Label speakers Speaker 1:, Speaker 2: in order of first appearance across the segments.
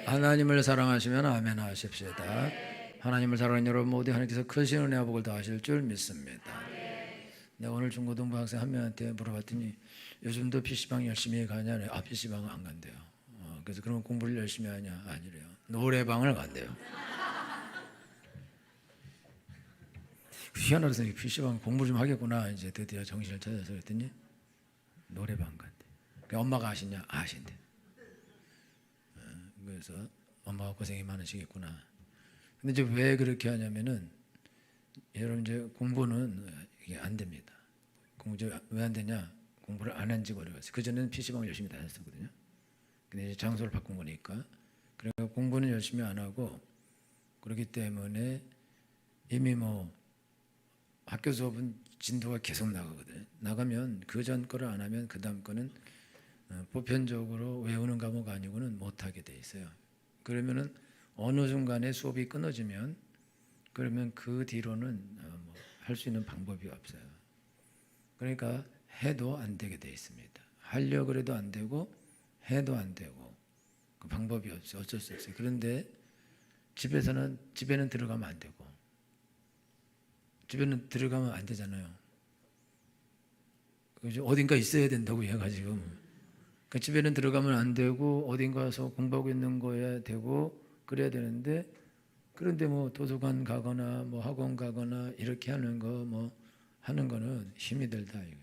Speaker 1: 하나님을 사랑하시면 아멘 하십시다. 하나님을 사랑하는 여러분 모두 하나님께서 크신 은혜와 복을 더하실 줄 믿습니다. 내가 오늘 중고등부 학생 한 명한테 물어봤더니 요즘도 PC방 열심히 가냐? PC방 안 간대요. 그래서 그럼 공부를 열심히 하냐? 아니래요. 노래방을 간대요. 희한하다. PC방 공부 좀 하겠구나. 이제 드디어 정신을 찾아서 그랬더니 노래방 간대. 엄마가 아시냐? 아신대. 그래서 엄마가 고생이 많으시겠구나. 근데 이제 왜 그렇게 하냐면은 여러분 이제 공부는 이게 안 됩니다. 공부 왜 안 되냐? 공부를 안 한 지가 오래갔어요. 그 전에는 PC방을 열심히 다녔었거든요. 근데 이제 장소를 바꾼 거니까. 그러니까 공부는 열심히 안 하고 그렇기 때문에 이미 뭐 학교 수업은 진도가 계속 나가거든요. 나가면 그 전 거를 안 하면 그 다음 거는 보편적으로 외우는 과목 아니고는 못하게 돼 있어요. 그러면은 어느 순간에 수업이 끊어지면 그러면 그 뒤로는 할 수 있는 방법이 없어요. 그러니까 해도 안 되게 돼 있습니다. 하려고 해도 안 되고 해도 안 되고 그 방법이 없어요. 어쩔 수 없어요. 그런데 집에는 들어가면 안 되고 집에는 들어가면 안 되잖아요. 어딘가 있어야 된다고 얘가 지금. 그 집에는 들어가면 안 되고 어딘가서 공부하고 있는 거야 되고 그래야 되는데 그런데 뭐 도서관 가거나 뭐 학원 가거나 이렇게 하는 거 뭐 하는 거는 힘이 들다 이거.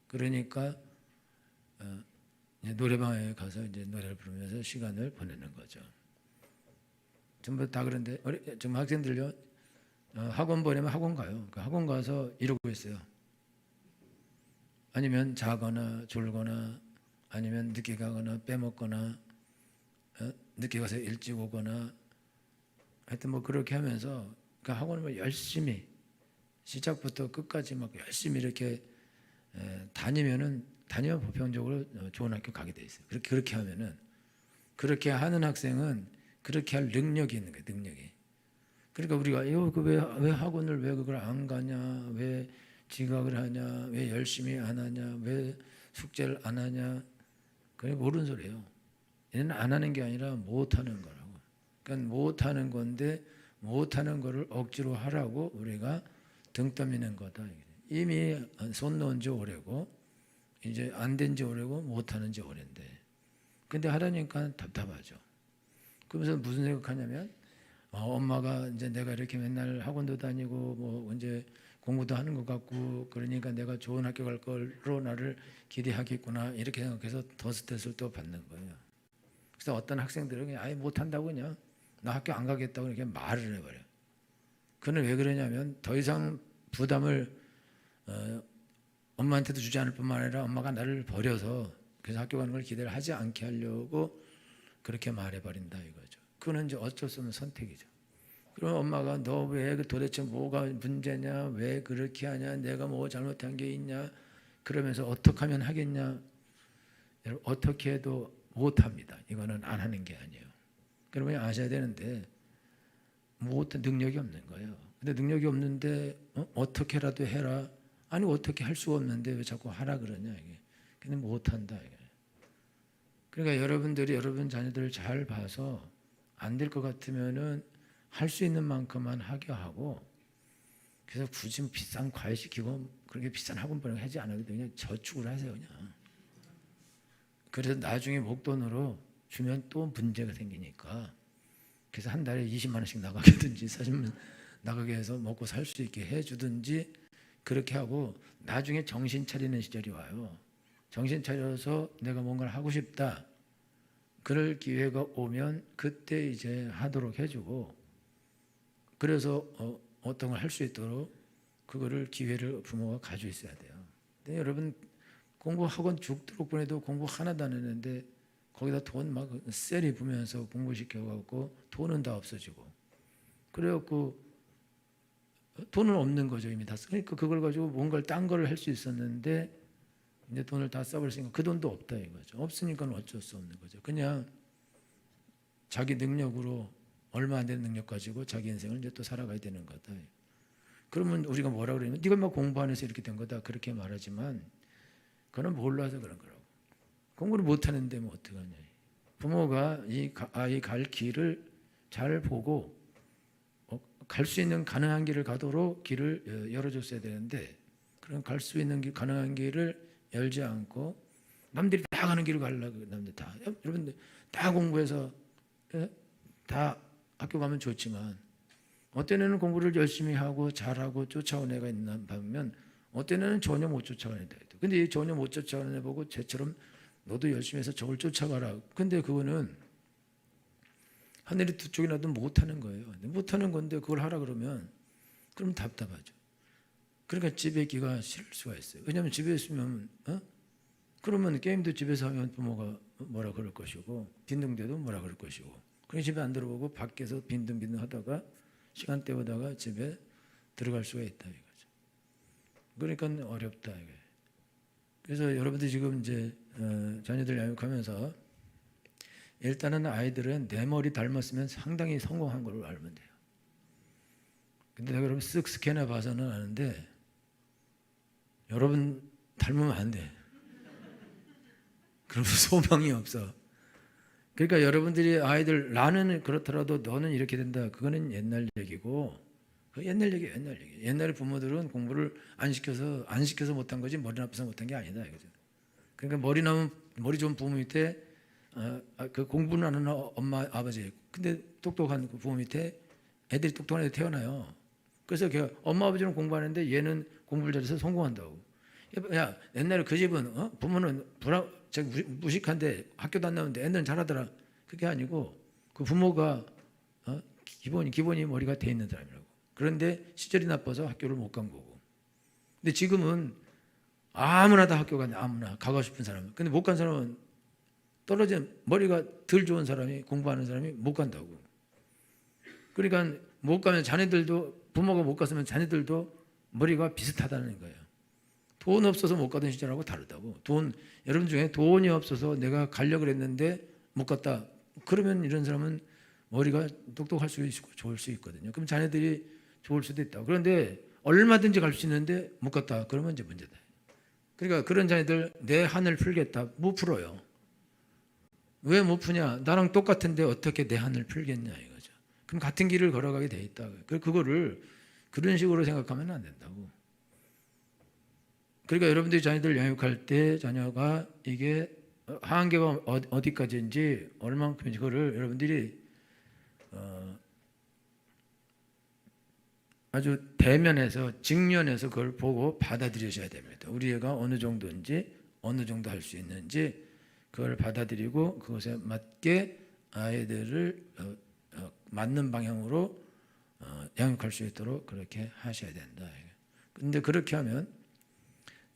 Speaker 1: 그러니까 이제 노래방에 가서 이제 노래를 부르면서 시간을 보내는 거죠. 전부 다 그런데 지금 학생들요 학원 보내면 학원 가요. 그 학원 가서 이러고 있어요. 아니면 자거나 졸거나 아니면 늦게 가거나 빼먹거나 늦게 가서 일찍 오거나 하여튼 뭐 그렇게 하면서 그 학원을 열심히 시작부터 끝까지 막 열심히 이렇게 다니면 보편적으로 좋은 학교 가게 돼 있어요. 그렇게 하면은 그렇게 하는 학생은 그렇게 할 능력이 있는 거예요. 능력이. 그러니까 우리가 왜 학원을 왜 그걸 안 가냐? 왜 지각을 하냐? 왜 열심히 안 하냐? 왜 숙제를 안 하냐? 그게 모르는 소리예요. 얘는 안 하는 게 아니라 못 하는 거라고. 그러니까 못 하는 건데 못 하는 거를 억지로 하라고 우리가 등 떠미는 거다. 이미 손 놓은 지 오래고 이제 안 된 지 오래고 못 하는 지 오래인데 근데 하라니까 답답하죠. 그러면서 무슨 생각하냐면 엄마가 이제 내가 이렇게 맨날 학원도 다니고 뭐 이제 공부도 하는 것 같고 그러니까 내가 좋은 학교 갈 걸로 나를 기대하겠구나 이렇게 생각해서 더 스트레스를 또 받는 거예요. 그래서 어떤 학생들은 그냥 아예 못한다고 그냥 나 학교 안 가겠다고 이렇게 말을 해버려요. 그는 왜 그러냐면 더 이상 부담을 엄마한테도 주지 않을 뿐만 아니라 엄마가 나를 버려서 그래서 학교 가는 걸 기대를 하지 않게 하려고 그렇게 말해버린다 이거죠. 그거는 이제 어쩔 수 없는 선택이죠. 그럼 엄마가 너 왜 도대체 뭐가 문제냐? 왜 그렇게 하냐? 내가 뭐 잘못한 게 있냐? 그러면서 어떻게 하면 하겠냐? 여러분 어떻게 해도 못합니다. 이거는 안 하는 게 아니에요. 그러면 아셔야 되는데 능력이 없는 거예요. 근데 능력이 없는데 어떻게라도 해라. 아니 어떻게 할 수가 없는데 왜 자꾸 하라 그러냐 이게. 근데 못한다 이게. 그러니까 여러분들이 여러분 자녀들을 잘 봐서 안 될 것 같으면은 할 수 있는 만큼만 하게 하고 그래서 굳이 비싼 과외 시키고 그렇게 비싼 학원 보내고 하지 않아도 그냥 저축을 하세요 그냥. 그래서 나중에 목돈으로 주면 또 문제가 생기니까 그래서 한 달에 20만 원씩 나가게든지 40만 나가게 해서 먹고 살 수 있게 해주든지 그렇게 하고 나중에 정신 차리는 시절이 와요. 정신 차려서 내가 뭔가를 하고 싶다. 그럴 기회가 오면 그때 이제 하도록 해주고 그래서 어떤 걸 할 수 있도록 그거를 기회를 부모가 가지고 있어야 돼요. 근데 여러분 공부 학원 죽도록 보내도 공부 하나도 안 했는데 거기다 돈 막 셀이 부면서 공부시켜갖고 돈은 다 없어지고 그래갖고 돈은 없는 거죠. 이미 다 쓰니까 그걸 가지고 뭔가를 딴 거를 할 수 있었는데 이제 돈을 다 써버렸으니까 그 돈도 없다 이거죠. 없으니까 어쩔 수 없는 거죠. 그냥 자기 능력으로 얼마 안 되는 능력 가지고 자기 인생을 이제 또 살아가야 되는 거다. 그러면 우리가 뭐라 그러냐면 네가 막 공부 안 해서 이렇게 된 거다 그렇게 말하지만 그거는 몰라서 그런 거라고. 공부를 못 하는데 뭐 어떡하냐. 부모가 이 아이 갈 길을 잘 보고 갈 수 있는 가능한 길을 가도록 길을 열어줬어야 되는데, 그런 갈 수 있는 길, 가능한 길을 열지 않고 남들이 다 가는 길을 가려고, 남들 다, 여러분들 다 공부해서 다 학교 가면 좋지만 어떤 애는 공부를 열심히 하고 잘하고 쫓아온 애가 있나 보면 어떤 애는 전혀 못 쫓아가는 애다. 근데 이 전혀 못 쫓아가는 애 보고 쟤처럼 너도 열심히 해서 저걸 쫓아가라. 근데 그거는 하늘이 두 쪽이 나도 못하는 거예요. 못하는 건데 그걸 하라 그러면 그럼 답답하죠. 그러니까 집에 있기가 싫을 수가 있어요. 왜냐하면 집에 있으면 그러면 게임도 집에서 하면 부모가 뭐라 그럴 것이고 빈둥대도 뭐라 그럴 것이고, 그러니 집에 안 들어보고 밖에서 빈둥빈둥 하다가 시간 때우다가 집에 들어갈 수가 있다 이거죠. 그러니까 어렵다 이게. 그래서 여러분들 지금 이제 자녀들 양육하면서 일단은 아이들은 내 머리 닮았으면 상당히 성공한 걸로 알면 돼요. 근데 내가 여러분 쓱 스캔해 봐서는 아는데 여러분 닮으면 안 돼. 그럼 소망이 없어. 그러니까 여러분들이 아이들 나는 그렇더라도 너는 이렇게 된다, 그거는 옛날 얘기고, 그 옛날 얘기. 옛날에 부모들은 공부를 안 시켜서 못한 거지 머리 나빠서 못한 게 아니다 이거죠. 그러니까 머리 좋은 부모 밑에 그 공부는 안 하는 엄마 아버지, 근데 똑똑한 그 부모 밑에 애들이 똑똑한 애들 태어나요. 그래서 엄마 아버지는 공부하는데 얘는 공부를 잘해서 성공한다고. 야, 옛날에 그 집은 부모는 무식한데 학교도 안 나오는데 애들은 잘하더라. 그게 아니고 그 부모가 기본이 머리가 돼 있는 사람이라고. 그런데 시절이 나빠서 학교를 못 간 거고. 근데 지금은 아무나 다 학교 가네. 아무나 가고 싶은 사람은. 근데 못 간 사람은 떨어진 머리가 덜 좋은 사람이, 공부하는 사람이 못 간다고. 그러니까 못 가면 자녀들도, 부모가 못 갔으면 자녀들도 머리가 비슷하다는 거예요. 돈 없어서 못 가던 시절하고 다르다고. 여러분 중에 돈이 없어서 내가 가려고 했는데 못 갔다. 그러면 이런 사람은 머리가 똑똑할 수 있고 좋을 수 있거든요. 그럼 자녀들이 좋을 수도 있다. 그런데 얼마든지 갈 수 있는데 못 갔다. 그러면 이제 문제다. 그러니까 그런 자녀들 내 한을 풀겠다. 못 풀어요. 왜 못 푸냐? 나랑 똑같은데 어떻게 내 한을 풀겠냐 이거죠. 그럼 같은 길을 걸어가게 돼 있다. 그거를 그런 식으로 생각하면 안 된다고. 그러니까 여러분들이 자녀들 양육할 때 자녀가 이게 한계가 어디까지인지 얼만큼인지 그거를 여러분들이 아주 대면에서 직면해서 그걸 보고 받아들이셔야 됩니다. 우리 애가 어느 정도인지 어느 정도 할 수 있는지 그걸 받아들이고 그것에 맞게 아이들을 맞는 방향으로 양육할 수 있도록 그렇게 하셔야 된다. 그런데 그렇게 하면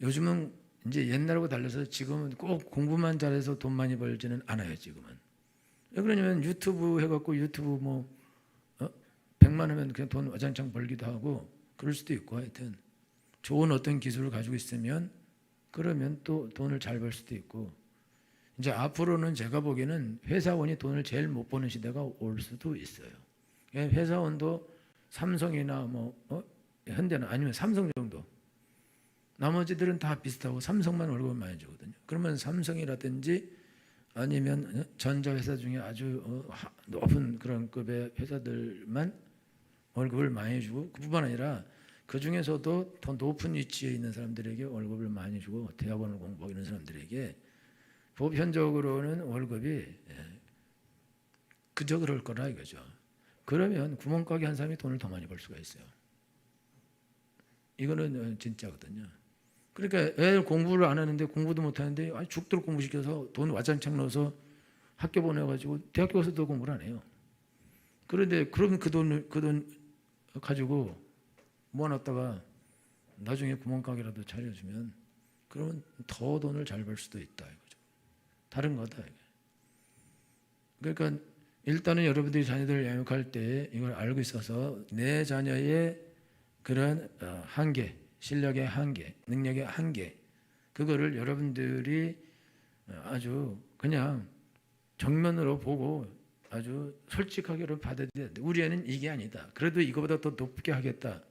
Speaker 1: 요즘은 이제 옛날하고 달라서 지금은 꼭 공부만 잘해서 돈 많이 벌지는 않아요. 지금은. 왜 그러냐면 유튜브 해갖고 유튜브 100만 하면 그냥 돈 와장창 벌기도 하고 그럴 수도 있고, 하여튼 좋은 어떤 기술을 가지고 있으면 그러면 또 돈을 잘 벌 수도 있고, 이제 앞으로는 제가 보기에는 회사원이 돈을 제일 못 버는 시대가 올 수도 있어요. 회사원도 삼성이나 현대나 아니면 삼성 정도, 나머지들은 다 비슷하고 삼성만 월급을 많이 주거든요. 그러면 삼성이라든지 아니면 전자회사 중에 아주 높은 그런 급의 회사들만 월급을 많이 주고, 그뿐만 아니라 그 중에서도 더 높은 위치에 있는 사람들에게 월급을 많이 주고 대학원을 공부하고 이런 사람들에게 보편적으로는 월급이 그저 그럴 거라 이거죠. 그러면 구멍가게 한 사람이 돈을 더 많이 벌 수가 있어요. 이거는 진짜거든요. 그러니까 애 공부를 안 하는데, 공부도 못 하는데 죽도록 공부시켜서 돈 와장창 넣어서 학교 보내가지고 대학교 가서도 공부를 안 해요. 그런데 그럼 그 돈 가지고 모아놨다가 나중에 구멍가게라도 차려주면 그러면 더 돈을 잘 벌 수도 있다 이거죠. 다른 거다 이게. 그러니까 일단은 여러분들이 자녀들을 양육할 때 이걸 알고 있어서 내 자녀의 그런 한계, 실력의 한계, 능력의 한계, 그거를 여러분들이 아주 그냥 정면으로 보고 아주 솔직하게 받아들여야 돼. 우리 애는 이게 아니다. 그래도 이거보다 더 높게 하겠다.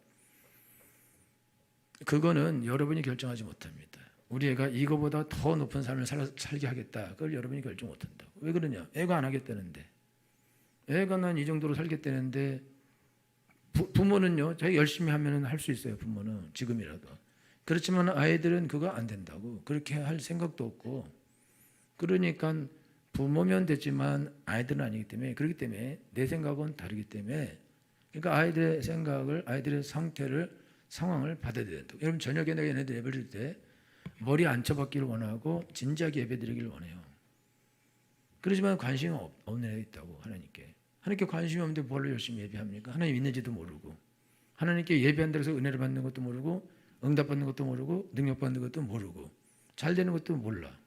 Speaker 1: 그거는 여러분이 결정하지 못합니다. 우리 애가 이거보다 더 높은 삶을 살게 하겠다. 그걸 여러분이 결정 못한다고. 왜 그러냐? 애가 안 하겠다는데. 애가 난 이 정도로 살겠다는데 부모는요. 자기 열심히 하면 할 수 있어요. 부모는 지금이라도. 그렇지만 아이들은 그거 안 된다고. 그렇게 할 생각도 없고. 그러니까 부모면 되지만 아이들은 아니기 때문에, 그렇기 때문에 내 생각은 다르기 때문에, 그러니까 아이들의 생각을, 아이들의 상황을 받아들여야 된다. 여러분 저녁에 내가 얘네들 예배 드릴 때 머리 안 쳐박기를 원하고 진지하게 예배 드리기를 원해요. 그러지만 관심이 없는 애가 있다고. 하나님께 관심이 없는데 뭘로 열심히 예배합니까? 하나님 있는지도 모르고, 하나님께 예배한다고 해서 은혜를 받는 것도 모르고, 응답받는 것도 모르고, 능력받는 것도 모르고, 잘 되는 것도 몰라.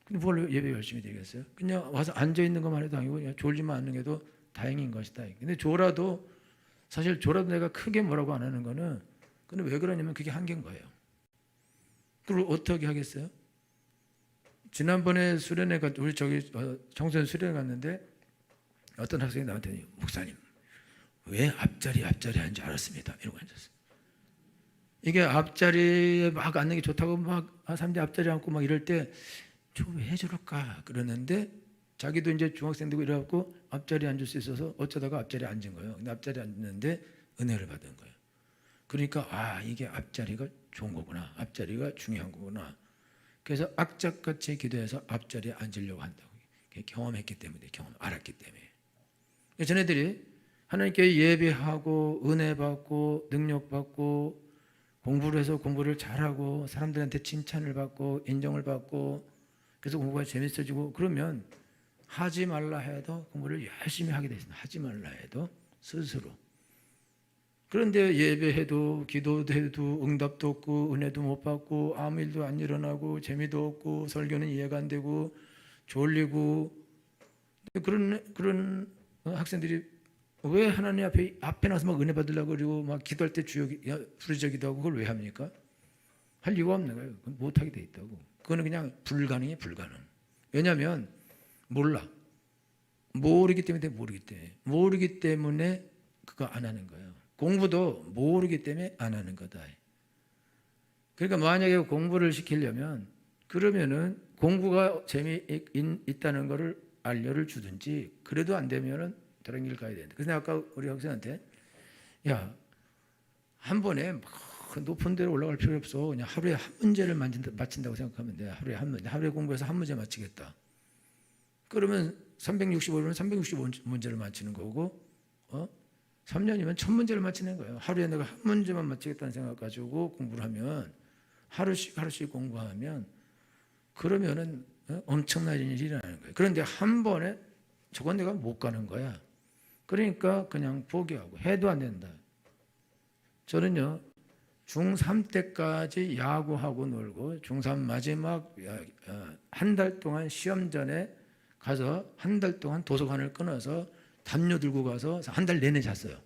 Speaker 1: 근데 뭘 예배 열심히 드리겠어요? 그냥 와서 앉아있는 것만 해도 아니고 그냥 졸지만 않는 게도 다행인 것이다. 근데 졸아도, 사실 졸아도 내가 크게 뭐라고 안 하는 거는, 근데 왜 그러냐면 그게 한계인 거예요. 그걸 어떻게 하겠어요? 지난번에 수련회 우리 청소년 수련회 갔는데 어떤 학생이 나한테, 목사님 왜 앞자리 하는지 알았습니다. 이러고 앉았어요. 이게 앞자리에 막 앉는 게 좋다고 막 사람들이 앞자리 앉고 막 이럴 때 저 왜 저럴까 그러는데, 자기도 이제 중학생 되고 이래갖고 앞자리에 앉을 수 있어서 어쩌다가 앞자리에 앉은 거예요. 근데 앞자리에 앉는데 은혜를 받은 거예요. 그러니까 이게 앞자리가 좋은 거구나. 앞자리가 중요한 거구나. 그래서 악착같이 기도해서 앞자리에 앉으려고 한다고. 경험했기 때문에, 알았기 때문에. 전애들이 하나님께 예배하고 은혜 받고 능력 받고 공부를 해서 공부를 잘하고 사람들한테 칭찬을 받고 인정을 받고, 그래서 공부가 재밌어지고, 그러면 하지 말라 해도 공부를 열심히 하게 되습니다. 하지 말라 해도 스스로. 그런데 예배해도 기도도 해도 응답도 없고 은혜도 못 받고 아무 일도 안 일어나고 재미도 없고 설교는 이해가 안 되고 졸리고, 그런 학생들이 왜 하나님 앞에 나서 막 은혜 받으려고 그러고 막 기도할 때 주여 부르짖기도 하고, 그걸 왜 합니까? 할 이유가 없는 거예요. 못하게 돼 있다고. 그거는 그냥 불가능. 왜냐하면 몰라. 모르기 때문에 그거 안 하는 거예요. 공부도 모르기 때문에 안 하는 거다. 그러니까 만약에 공부를 시키려면, 그러면은 공부가 재미있다는 거를 알려를 주든지, 그래도 안 되면은 다른 길 가야 된다. 그래서 아까 우리 학생한테, 야, 한 번에 막 높은 데로 올라갈 필요 없어. 그냥 하루에 한 문제를 맞힌다고 생각하면 돼. 하루에 공부해서 한 문제 맞히겠다. 그러면 365일은 365문제를 맞히는 거고, 3년이면 1000문제를 맞히는 거예요. 하루에 내가 한 문제만 맞히겠다는 생각 가지고 공부를 하면, 하루씩 공부하면, 그러면은 엄청난 일이 일어나는 거예요. 그런데 한 번에 저건 내가 못 가는 거야. 그러니까 그냥 포기하고 해도 안 된다. 저는요, 중3 때까지 야구하고 놀고, 중3 마지막 한 달 동안 시험 전에 가서 한 달 동안 도서관을 끊어서 담요 들고 가서 한 달 내내 잤어요.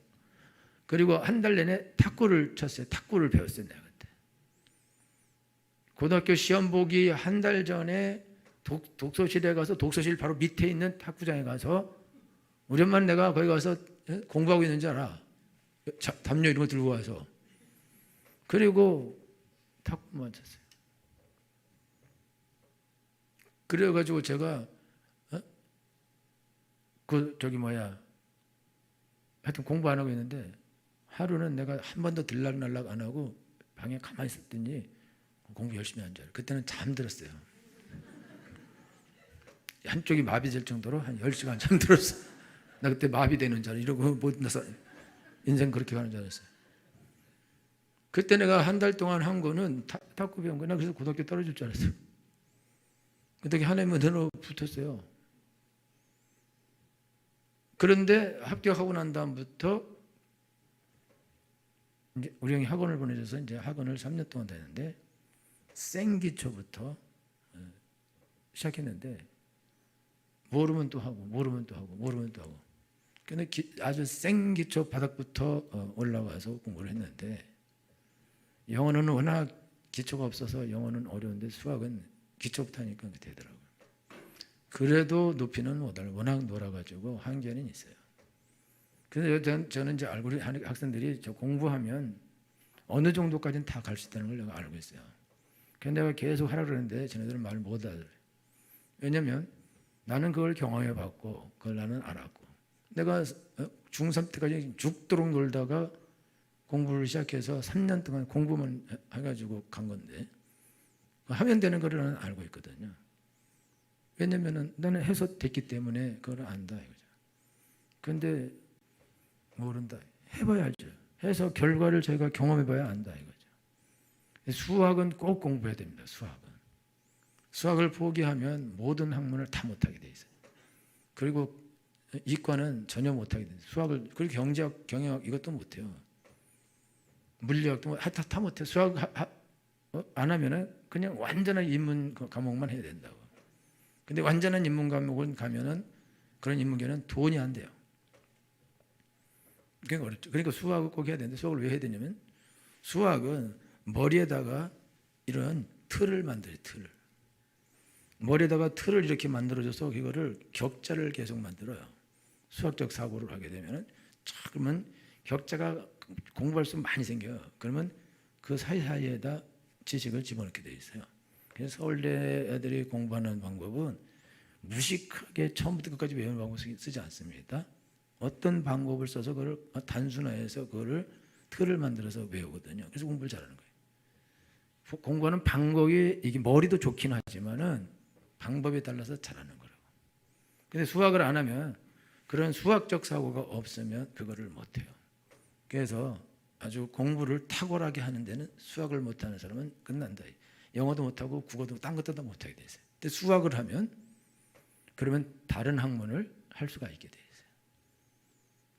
Speaker 1: 그리고 한 달 내내 탁구를 쳤어요. 탁구를 배웠어요, 내가 그때. 고등학교 시험 보기 한 달 전에 독서실에 가서, 독서실 바로 밑에 있는 탁구장에 가서, 우리 엄마는 내가 거기 가서 공부하고 있는 줄 알아. 담요 이런 거 들고 와서. 그리고 탁구만 쳤어요. 그래가지고 제가 하여튼 공부 안 하고 있는데, 하루는 내가 한 번도 들락날락 안 하고 방에 가만히 있었더니 공부 열심히 한 줄 알아요. 그때는 잠들었어요. 한쪽이 마비될 정도로 한 10시간 잠들었어. 나 그때 마비되는 줄 알아. 이러고 못 나서 인생 그렇게 가는 줄 알았어요. 그때 내가 한 달 동안 한 거는 탁구 배운 거야. 나 그래서 고등학교 떨어질 줄 알았어요. 그때 하나님은 은혜로 붙었어요. 그런데 합격하고 난 다음부터 이제 우리 형이 학원을 보내줘서 이제 학원을 3년 동안 다녔는데, 생기초부터 시작했는데 모르면 또 하고. 근데 아주 생기초 바닥부터 올라가서 공부를 했는데, 영어는 워낙 기초가 없어서 영어는 어려운데 수학은 기초부터 하니까 되더라고요. 그래도 높이는 못 알아. 워낙 놀아가지고 한계는 있어요. 그래서 저는 이제 알고, 학생들이 저 공부하면 어느 정도까지는 다 갈 수 있다는 걸 내가 알고 있어요. 그래서 내가 계속 하라 그러는데 쟤네들은 말을 못 알아들어요. 왜냐면 나는 그걸 경험해 봤고 그걸 나는 알았고, 내가 중3 때까지 죽도록 놀다가 공부를 시작해서 3년 동안 공부만 해가지고 간 건데 하면 되는 거를 나는 알고 있거든요. 왜냐면은 나는 해서 됐기 때문에 그걸 안다 이거죠. 그런데 모른다. 해봐야 알죠. 해서 결과를 저희가 경험해봐야 안다 이거죠. 수학은 꼭 공부해야 됩니다. 수학을 포기하면 모든 학문을 다 못하게 돼 있어요. 그리고 이과는 전혀 못하게 돼요. 수학을, 그리고 경제학, 경영학 이것도 못해요. 물리학도 다 못해요. 수학 안 하면은 그냥 완전한 인문 과목만 해야 된다고. 근데 완전한 인문 과목을 가면은 그런 인문계는 돈이 안 돼요. 그러니까 어렵죠. 그러니까 수학을 꼭 해야 되는데, 수학을 왜 해야 되냐면 수학은 머리에다가 이런 틀을 만들어요. 머리에다가 틀을 이렇게 만들어줘서 이거를 격자를 계속 만들어요. 수학적 사고를 하게 되면 그러면 격자가 공부할수록 많이 생겨요. 그러면 그 사이사이에다 지식을 집어넣게 돼 있어요. 그래서 서울대 애들이 공부하는 방법은 무식하게 처음부터 끝까지 외우는 방법을 쓰지 않습니다. 어떤 방법을 써서 그걸 단순화해서 그거를 틀을 만들어서 외우거든요. 그래서 공부를 잘하는 거예요. 공부하는 방법이 이게 머리도 좋긴 하지만은 방법에 따라서 잘하는 거라고. 근데 수학을 안 하면, 그런 수학적 사고가 없으면 그거를 못 해요. 그래서 아주 공부를 탁월하게 하는 데는 수학을 못하는 사람은 끝난다. 영어도 못하고 국어도 딴 것도 다 못하게 돼 있어요. 근데 수학을 하면 그러면 다른 학문을 할 수가 있게 돼 있어요.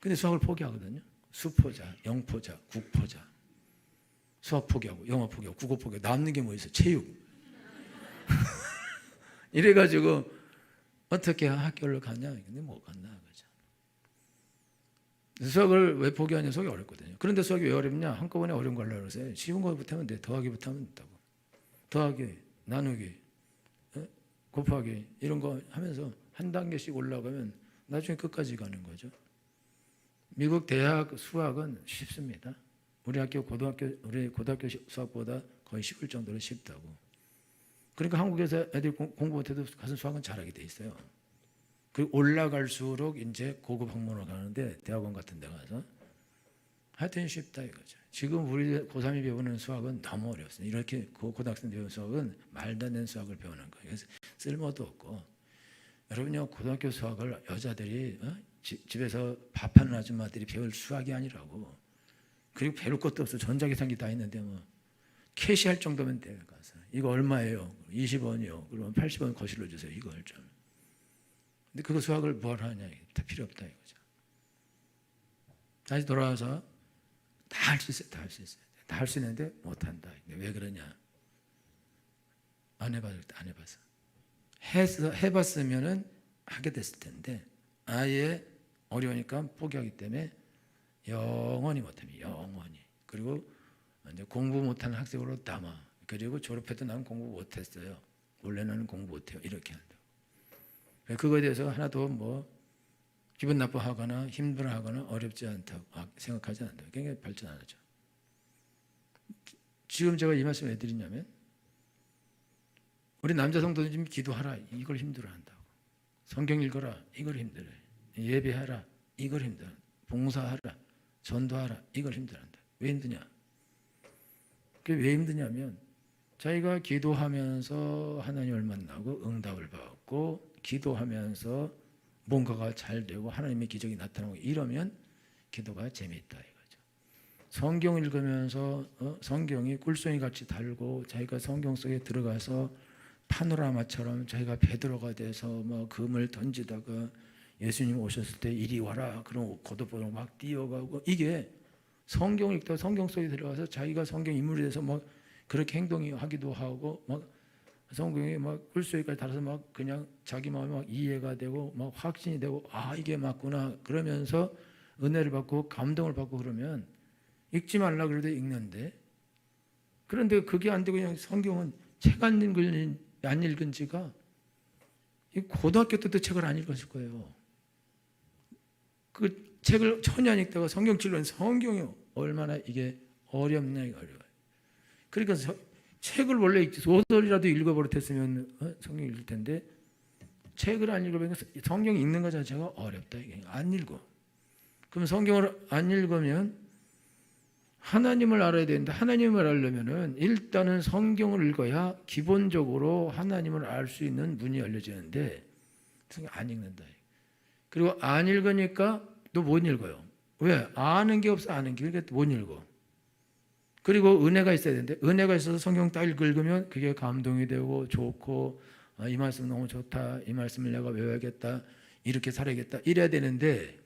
Speaker 1: 근데 수학을 포기하거든요. 수포자, 영포자, 국포자. 수학 포기하고 영어 포기하고 국어 포기하고 남는 게 뭐 있어요? 체육. 이래가지고 어떻게 학교를 가냐? 근데 못 갔나 그죠? 수학을 왜 포기하냐? 수학이 어렵거든요. 그런데 수학이 왜 어렵냐? 한꺼번에 어려운 거 하려고 그러세요. 쉬운 거부터 하면 돼. 더하기부터 하면 된다고. 더하기, 나누기, 곱하기 이런 거 하면서 한 단계씩 올라가면 나중에 끝까지 가는 거죠. 미국 대학 수학은 쉽습니다. 우리 고등학교 수학보다 거의 쉬울 정도로 쉽다고. 그러니까 한국에서 애들이 공부 못해도 가서 수학은 잘하게 돼 있어요. 그리고 올라갈수록 이제 고급 학문으로 가는데 대학원 같은 데 가서 하여튼 쉽다 이거죠. 지금 우리 고3이 배우는 수학은 너무 어렵습니다. 이렇게 고등학생 배우는 수학은 말도 안 되는 수학을 배우는 거예요. 그래서 쓸모도 없고. 여러분요, 고등학교 수학을 여자들이 집에서 밥하는 아줌마들이 배울 수학이 아니라고. 그리고 배울 것도 없어. 전자계산기 다 있는데 뭐 캐시할 정도면 돼요. 가서 이거 얼마예요? 20원이요. 그러면 80원 거실로 주세요. 이걸 좀. 근데 그거 수학을 뭘 하냐? 다 필요 없다 이거죠. 다시 돌아와서 다 할 수 있어요. 다 할 수 있어요. 다 할 수 있는데 못한다. 왜 그러냐? 안 해봐서. 해봤으면은 하게 됐을 텐데 아예 어려우니까 포기하기 때문에 영원히 못합니다. 영원히. 그리고 이제 공부 못하는 학생으로 남아. 그리고 졸업해도 나는 공부 못했어요. 원래 나는 공부 못해요. 이렇게 한다고. 그거에 대해서 하나도 뭐 기분 나빠하거나 힘들어하거나 어렵지 않다고 생각하지 않는다. 굉장히 발전 안 하죠. 지금 제가 이 말씀을 왜 드리냐면 우리 남자 성도들 좀 기도하라. 이걸 힘들어한다고. 성경 읽어라. 이걸 힘들어요. 예배하라. 이걸 힘들어. 봉사하라. 전도하라. 이걸 힘들어한다. 왜 힘드냐? 그게 왜 힘드냐면 자기가 기도하면서 하나님을 만나고 응답을 받고 기도하면서 뭔가가 잘 되고 하나님의 기적이 나타나고 이러면 기도가 재미있다 이거죠. 성경 읽으면서 성경이 꿀송이 같이 달고 자기가 성경 속에 들어가서 파노라마처럼 자기가 베드로가 돼서 뭐 금을 던지다가 예수님 오셨을 때 이리 와라 그럼 겉옷보로 막 뛰어가고 이게 성경 읽다가 성경 속에 들어가서 자기가 성경 인물이 돼서 막 그렇게 행동하기도 하고 막 성경이 막 꿀소리까지 달아서 막 그냥 자기 마음이 막 이해가 되고 막 확신이 되고 아 이게 맞구나 그러면서 은혜를 받고 감동을 받고 그러면 읽지 말라 그래도 읽는데 그런데 그게 안 되고 그냥 성경은 책 안 읽은 지가 고등학교 때도 책을 안 읽었을 거예요. 그 책을 전혀 안 읽다가 성경 찔러는 성경이 얼마나 이게 어렵냐 이거 어려워요. 그러니까 책을 원래 소설이라도 읽어버릇했으면 성경 읽을 텐데 책을 안 읽으면 성경 읽는 것 자체가 어렵다. 이게 안 읽어. 그럼 성경을 안 읽으면 하나님을 알아야 되는데 하나님을 알려면은 일단은 성경을 읽어야 기본적으로 하나님을 알 수 있는 문이 열려지는데 성경 안 읽는다. 그리고 안 읽으니까 또 못 읽어요. 왜? 아는 게 없어. 아는 게. 그러니까 못 읽어. 그리고 은혜가 있어야 되는데 은혜가 있어서 성경 딱 읽으면 그게 감동이 되고 좋고 이 말씀 너무 좋다. 이 말씀을 내가 외워야겠다. 이렇게 살아야겠다. 이래야 되는데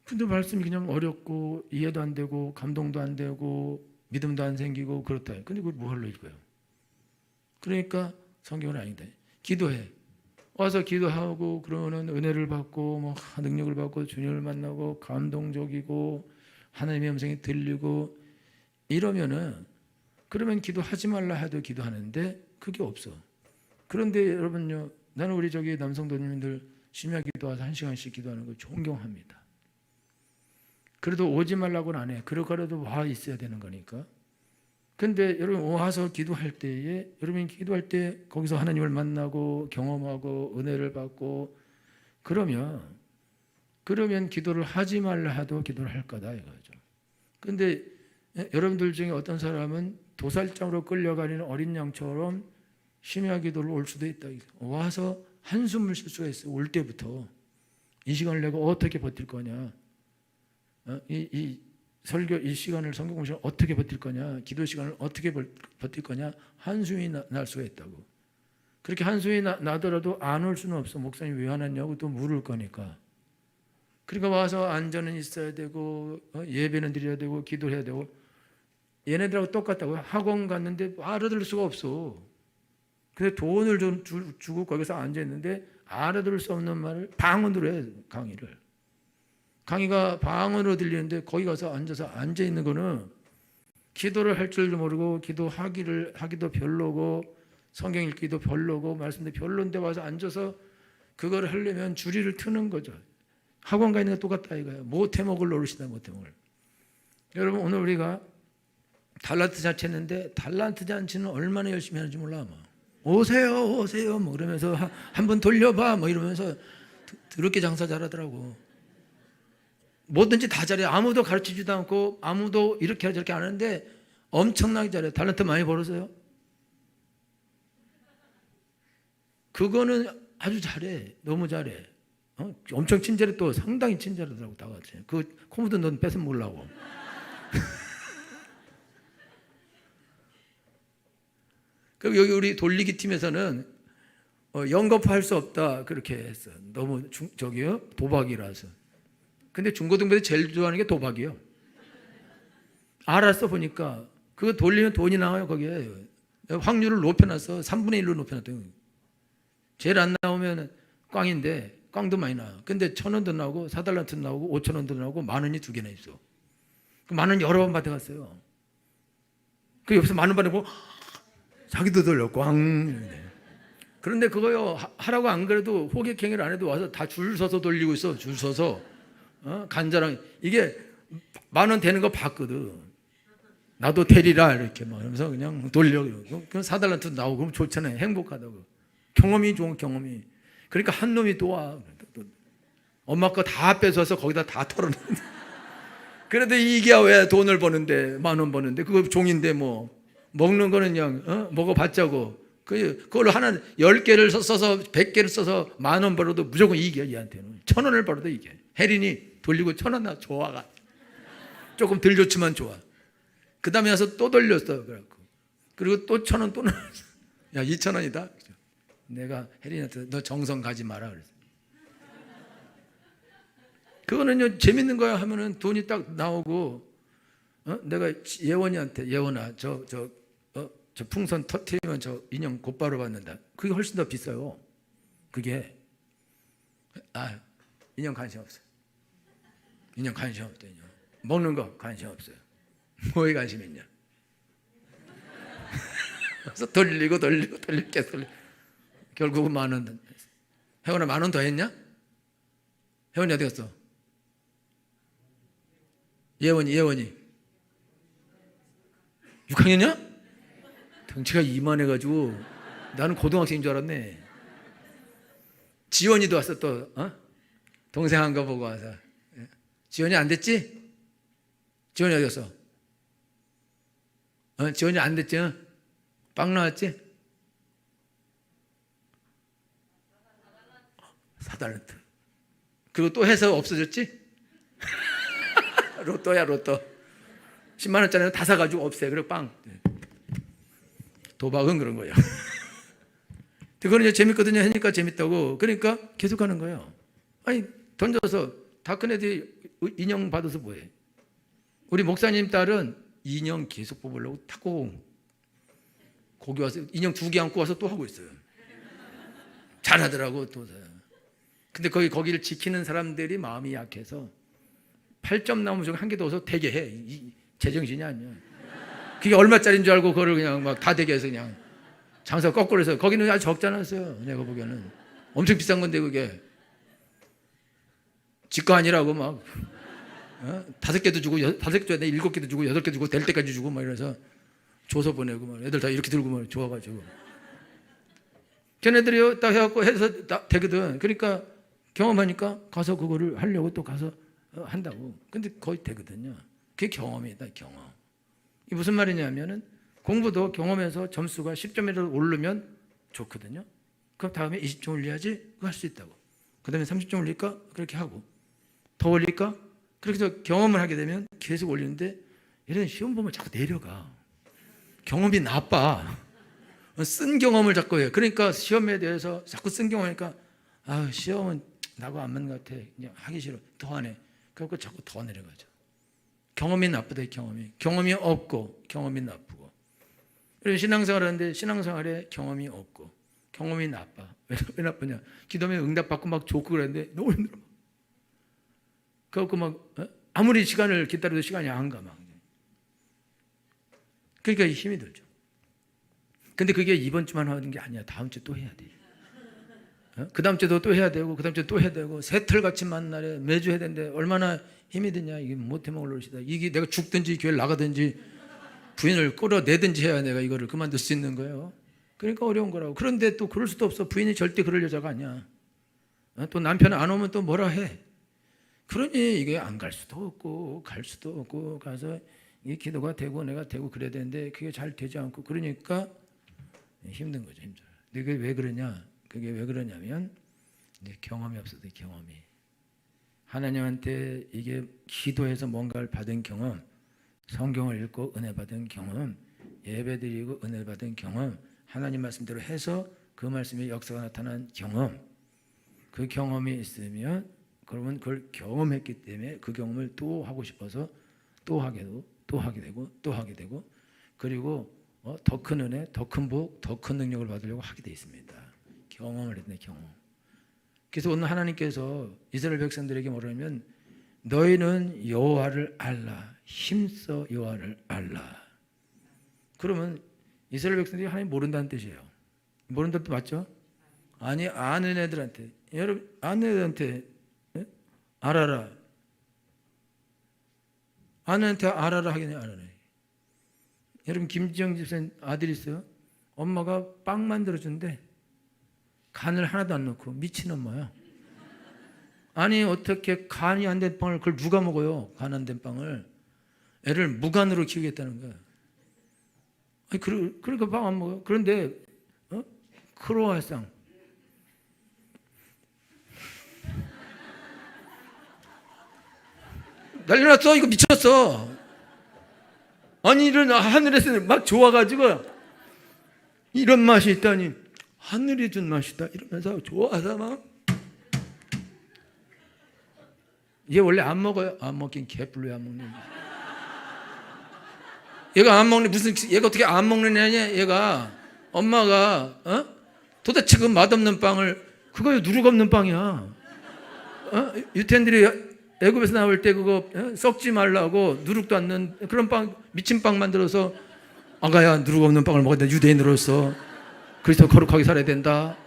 Speaker 1: 근데 말씀이 그냥 어렵고 이해도 안 되고 감동도 안 되고 믿음도 안 생기고 그렇다. 근데 그걸 뭐하러 읽어요? 그러니까 성경은 아니다. 기도해. 와서 기도하고 그러면은 은혜를 받고 뭐 능력을 받고 주님을 만나고 감동적이고 하나님의 음성이 들리고 이러면은 그러면 기도하지 말라 해도 기도하는데 그게 없어. 그런데 여러분요, 나는 우리 저기 남성도님들 심야 기도와서 1시간씩 기도하는 거 존경합니다. 그래도 오지 말라고는 안 해. 그러고라도 와 있어야 되는 거니까. 근데 여러분 와서 기도할 때에 여러분이 기도할 때 거기서 하나님을 만나고 경험하고 은혜를 받고 그러면 기도를 하지 말라 해도 기도를 할 거다 이거죠. 근데 여러분들 중에 어떤 사람은 도살장으로 끌려가는 어린 양처럼 심야 기도를 올 수도 있다. 와서 한숨을 쉴 수가 있어요. 올 때부터 이 시간을 내가 어떻게 버틸 거냐. 이 설교 이 시간을 성경 공시를 어떻게 버틸 거냐, 기도 시간을 어떻게 버틸 거냐 한숨이 날 수가 있다고. 그렇게 한숨이 나더라도 안 올 수는 없어. 목사님 왜 안 왔냐고 또 물을 거니까. 그러니까 와서 안전은 있어야 되고 예배는 드려야 되고 기도를 해야 되고. 얘네들하고 똑같다고. 학원 갔는데 알아들을 수가 없어. 근데 돈을 주고 거기서 앉아 있는데 알아들을 수 없는 말을 방언으로 해. 강의가 방언으로 들리는데 거기 가서 앉아서 앉아 있는 거는 기도를 할 줄도 모르고 하기도 별로고 성경 읽기도 별로고 말씀도 별론데 와서 앉아서 그걸 하려면 주리를 트는 거죠. 학원 가 있는 거 똑같다 이거예요. 못해 먹을 노릇이다. 못해 먹을. 여러분 오늘 우리가 달란트 잔치 했는데 달란트 잔치는 얼마나 열심히 하는지 몰라. 아마. 오세요 뭐 그러면서 한번 돌려봐 뭐 이러면서 더럽게 장사 잘하더라고. 뭐든지 다 잘해. 아무도 가르치지도 않고 아무도 이렇게 저렇게 안 하는데 엄청나게 잘해. 달란트 많이 벌었어요? 그거는 아주 잘해. 너무 잘해. 엄청 친절해. 또 상당히 친절하더라고 다 같이. 그 코모도 넌 뺏어 먹으려고. 그리고 여기 우리 돌리기 팀에서는 영겁할 수 없다 그렇게 했어. 너무 도박이라서. 근데 중고등부에서 제일 좋아하는 게 도박이에요. 알았어 보니까 그거 돌리면 돈이 나와요. 거기에 확률을 높여놨어. 3분의 1로 높여놨대요. 제일 안 나오면 꽝인데 꽝도 많이 나와. 근데 1,000원도 나오고 4달란트 나오고 5,000원도 나오고 10,000원이 2개나 있어. 그 10,000원 여러 번 받아갔어요. 그 옆에서 10,000원 받고 자기도 돌려 꽝. 그런데 그거요 하라고 안 그래도 호객행위를 안 해도 와서 다 줄 서서 돌리고 있어. 줄 서서 간절한 이게 10,000원 되는 거 봤거든. 나도 되리라 이렇게 막 하면서 그냥 돌려. 그럼 4달란트 나오고 그럼 좋잖아요. 행복하다고. 경험이 좋은 경험이. 그러니까 한 놈이 또 와. 엄마 거 다 뺏어서 거기다 다 털어놓는데. 그래도 이게 왜 돈을 버는데 10,000원 버는데 그거 종인데 뭐 먹는 거는 그냥 먹어봤자고. 그걸로 하나 10개를 써서 100개를 써서 10,000원 벌어도 무조건 이겨. 얘한테는 1,000원을 벌어도 이겨. 혜린이 돌리고 1,000원 나 좋아가. 조금 덜 좋지만 좋아. 그 다음에 와서 또 돌렸어. 그리고 또 1,000원 또 넣었어. 야 2,000원이다. 내가 혜린이한테 너 정성 가지 마라 그랬어. 그거는요 재밌는 거야 하면은 돈이 딱 나오고 내가 예원아 저 풍선 터트리면 저 인형 곧바로 받는다. 그게 훨씬 더 비싸요. 그게 인형 관심 없어. 인형 관심 없다. 인형. 먹는 거 관심 없어요. 뭐에 관심 있냐? 그래서 돌리고 계속 돌리고. 결국은 10,000원. 혜원아 10,000원 더 했냐? 혜원이 어디 갔어? 예원이 6학년이야? 덩치가 이만해가지고 나는 고등학생인 줄 알았네. 지원이도 왔어 또. 동생 한 거 보고 와서. 지원이 안 됐지? 지원이 어디 갔어? 지원이 안 됐지? 빵 나왔지? 4달러트. 그리고 또 해서 없어졌지? 로또야 로또. 10만 원짜리는 다 사가지고 없애. 그리고 빵. 도박은 그런 거예요. 그거는 이제 재밌거든요. 하니까 재밌다고. 그러니까 계속 하는 거예요. 아니 던져서 다 큰 애들이 인형 받아서 뭐해? 우리 목사님 딸은 인형 계속 뽑으려고 타고 거기 와서 인형 2개 안고 와서 또 하고 있어요. 잘하더라고 또. 근데 거기를 지키는 사람들이 마음이 약해서 8점 나오면 좀 한 개 더 넣어서 되게 해. 제정신이 아니야. 그게 얼마짜리인 줄 알고 그거를 그냥 막 다 되게 해서 그냥 장사 거꾸로 해서. 거기는 아주 적지 않았어요. 내가 보기에는 엄청 비싼 건데 그게 지가 아니라고 막 5개도 주고 5개 줘야 돼. 7개도 주고 8개도 주고 될 때까지 주고 막 이래서 줘서 보내고 막 애들 다 이렇게 들고 막 좋아가지고 걔네들이 딱 해갖고 해서 딱 되거든. 그러니까 경험하니까 가서 그거를 하려고 또 가서 한다고. 근데 거의 되거든요. 그게 경험이다, 경험. 이게 무슨 말이냐면은 공부도 경험해서 점수가 10점이라도 오르면 좋거든요. 그럼 다음에 20점 올려야지 그거 할 수 있다고. 그 다음에 30점 올릴까? 그렇게 하고. 더 올릴까? 그렇게 해서 경험을 하게 되면 계속 올리는데 얘는 시험 보면 자꾸 내려가. 경험이 나빠. 쓴 경험을 자꾸 해요. 그러니까 시험에 대해서 자꾸 쓴 경험이니까 시험은 나하고 안 맞는 것 같아. 그냥 하기 싫어. 더 안 해. 그래서 자꾸 더 내려가죠. 경험이 나쁘다. 경험이 없고 경험이 나쁘고. 그래서 신앙생활 하는데 신앙생활에 경험이 없고 경험이 나빠. 왜 나쁘냐? 기도하면 응답받고 막 좋고 그랬는데 너무 힘들어. 그래갖고 막 아무리 시간을 기다려도 시간이 안 가. 막. 그러니까 힘이 들죠. 근데 그게 이번 주만 하는 게 아니야. 다음 주 또 해야 돼. 그 다음 주도 또 해야 되고 그 다음 주도 또 해야 되고 새틀같이 만날에 매주 해야 되는데 얼마나 힘이 드냐. 이게 못해먹을 노릇이다. 이게 내가 죽든지 교회를 나가든지 부인을 끌어내든지 해야 내가 이거를 그만둘 수 있는 거예요. 그러니까 어려운 거라고. 그런데 또 그럴 수도 없어. 부인이 절대 그럴 여자가 아니야. 또 남편 안 오면 또 뭐라 해. 그러니 이게 안 갈 수도 없고 갈 수도 없고 가서 이게 기도가 되고 내가 되고 그래야 되는데 그게 잘 되지 않고 그러니까 힘든 거죠. 힘들어요. 근데 그게 왜 그러냐? 그게 왜 그러냐면 이제 경험이 없어도 경험이. 하나님한테 이게 기도해서 뭔가를 받은 경험, 성경을 읽고 은혜 받은 경험, 예배 드리고 은혜 받은 경험, 하나님 말씀대로 해서 그 말씀의 역사가 나타난 경험, 그 경험이 있으면 그러면 그걸 경험했기 때문에 그 경험을 또 하고 싶어서 또 하게 되고 또 하게 되고 또 하게 되고 그리고 더 큰 은혜, 더 큰 복, 더 큰 능력을 받으려고 하게 돼 있습니다. 경험을 했네, 경험. 그래서 오늘 하나님께서 이스라엘 백성들에게 뭐라면 너희는 여호와를 알라, 힘써 여호와를 알라. 그러면 이스라엘 백성들이 하나님 모른다는 뜻이에요. 모른다는 뜻 맞죠? 아니, 아는 애들한테, 여러분 아는 애들한테 알아라. 아는 애한테 알아라 하겠네, 알아라. 여러분 김지영 집사님 아들이 있어요. 엄마가 빵 만들어준대. 간을 하나도 안 넣고. 미친 엄마야. 아니 어떻게 간이 안 된 빵을 그걸 누가 먹어요? 간 안 된 빵을. 애를 무간으로 키우겠다는 거야. 아니 그러니까 빵 안 먹어요. 그런데 크로아상 난리 났어. 이거 미쳤어. 아니 이런 하늘에서 막 좋아가지고 이런 맛이 있다니 하늘이 준 맛이다 이러면서 좋아서 막 얘 원래 안 먹어요. 안 먹긴 개뿔로야 안 먹는. 얘가 안 먹는 무슨 얘가 어떻게 안 먹는 애냐 얘가. 엄마가 도대체 그 맛없는 빵을 그거 누룩 없는 빵이야. 유태인들이 애굽에서 나올 때 그거 썩지 말라고 누룩도 안 넣은 그런 빵 미친 빵 만들어서 아가야 누룩 없는 빵을 먹어야 돼. 유대인으로서 그리스도 거룩하게 살아야 된다.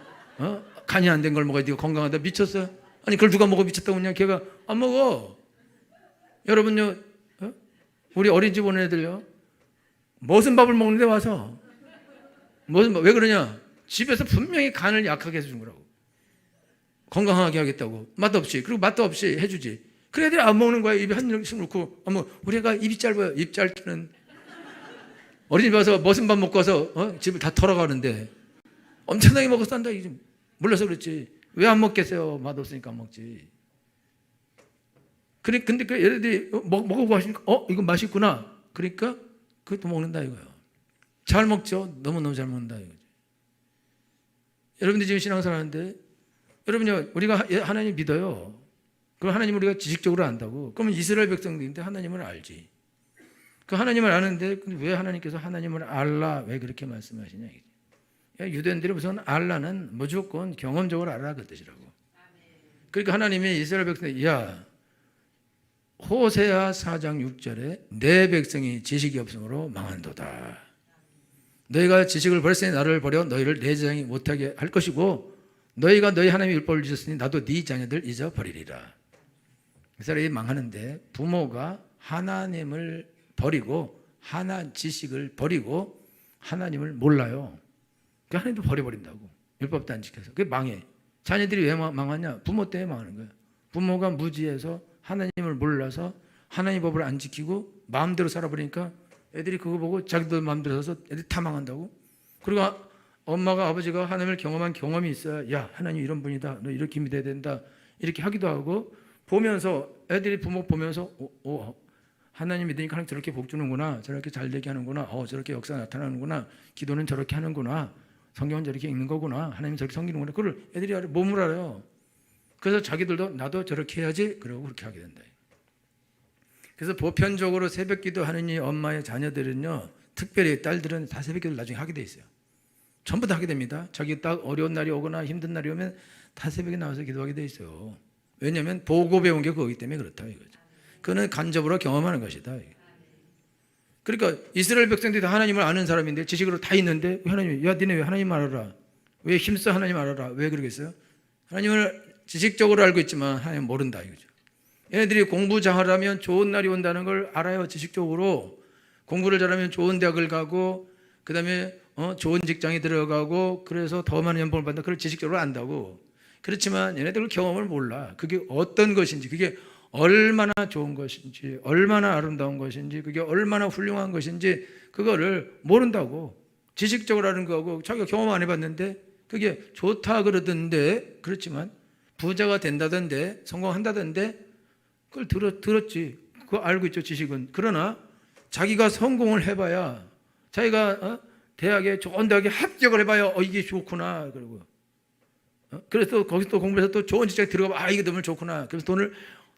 Speaker 1: 간이 안 된 걸 먹어야 돼. 건강하다. 미쳤어? 아니 그걸 누가 먹어 미쳤다고 그냥 걔가 안 먹어. 여러분요 우리 어린이집 오는 애들요 무슨 밥을 먹는데 와서 왜 그러냐? 집에서 분명히 간을 약하게 해준 거라고. 건강하게 하겠다고. 맛없이. 그리고 맛도 없이 해주지. 그래 애들이 안 먹는 거야. 입에 한 입씩 넣고. 어머, 우리가 입이 짧아요. 입 짧기는. 어린이집 와서 무슨 밥 먹고 와서 집을 다 털어가는데 엄청나게 먹어서 산다. 몰라서 그렇지. 왜 안 먹겠어요? 맛없으니까 안 먹지. 근데 그 얘네들이 먹어보고 하시니까 이거 맛있구나. 그러니까 그것도 먹는다 이거야. 잘 먹죠. 너무너무 잘 먹는다 이거지. 여러분들 지금 신앙생활 하는데 여러분요, 우리가 하나님 믿어요. 그럼 하나님을 우리가 지식적으로 안다고. 그러면 이스라엘 백성들인데 하나님을 알지. 그 하나님을 아는데 왜 하나님께서 하나님을 알라 왜 그렇게 말씀하시냐. 유대인들이 우선 알라는 무조건 경험적으로 알아 그 뜻이라고. 그러니까 하나님이 이스라엘 백성들 호세아 4장 6절에 내 백성이 지식이 없으므로 망한도다. 너희가 지식을 버렸으니 나를 버려 너희를 내 자녀이 못하게 할 것이고 너희가 너희 하나님의 율법을 잊었으니 나도 네 자녀들 잊어버리리라. 이스라엘이 망하는데 부모가 하나님을 버리고 지식을 버리고 하나님을 몰라요. 그러니까 하나님도 버려버린다고. 율법도 안 지켜서. 그게 망해. 자녀들이 왜 망하냐? 부모 때문에 망하는 거예요. 부모가 무지해서 하나님을 몰라서 하나님 법을 안 지키고 마음대로 살아버리니까 애들이 그거 보고 자기들 마음대로 살아서 애들이 다 망한다고. 그리고 엄마가 아버지가 하나님을 경험한 경험이 있어야 야 하나님 이런 분이다. 너 이렇게 믿어야 된다. 이렇게 하기도 하고 보면서 애들이 부모 보면서 하나님 믿으니까 하나님 저렇게 복 주는구나. 저렇게 잘 되게 하는구나. 저렇게 역사가 나타나는구나. 기도는 저렇게 하는구나. 성경은 저렇게 읽는 거구나. 하나님 저렇게 섬기는구나. 그걸 애들이 몸을 알아요. 그래서 자기들도 나도 저렇게 해야지. 그러고 그렇게 하게 된다. 그래서 보편적으로 새벽 기도 하는 이 엄마의 자녀들은요. 특별히 딸들은 다 새벽 기도를 나중에 하게 돼 있어요. 전부 다 하게 됩니다. 자기 딱 어려운 날이 오거나 힘든 날이 오면 다 새벽에 나와서 기도하게 돼 있어요. 왜냐하면 보고 배운 게 그거기 때문에 그렇다 이거죠. 그거는 간접으로 경험하는 것이다. 그러니까 이스라엘 백성들이 다 하나님을 아는 사람인데 지식으로 다 있는데 하나님, 야 니네 왜 하나님 알아라? 왜 힘써 하나님 알아라? 왜 그러겠어요? 하나님을 지식적으로 알고 있지만 하나님 모른다 이거죠. 얘네들이 공부 잘하면 좋은 날이 온다는 걸 알아요. 지식적으로 공부를 잘하면 좋은 대학을 가고 그 다음에 좋은 직장에 들어가고 그래서 더 많은 연봉을 받는다. 그걸 지식적으로 안다고. 그렇지만 얘네들 경험을 몰라. 그게 어떤 것인지, 그게 얼마나 좋은 것인지, 얼마나 아름다운 것인지, 그게 얼마나 훌륭한 것인지 그거를 모른다고. 지식적으로 아는 거하고 자기가 경험 안 해봤는데 그게 좋다 그러던데, 그렇지만 부자가 된다던데 성공한다던데 그걸 들었지. 그거 알고 있죠, 지식은. 그러나 자기가 성공을 해봐야, 자기가 대학에 좋은 대학에 합격을 해봐야 이게 좋구나. 그러고 그래서 거기서 또 공부해서 또 좋은 직장에 들어가봐. 이게 너무 좋구나. 그래서 돈을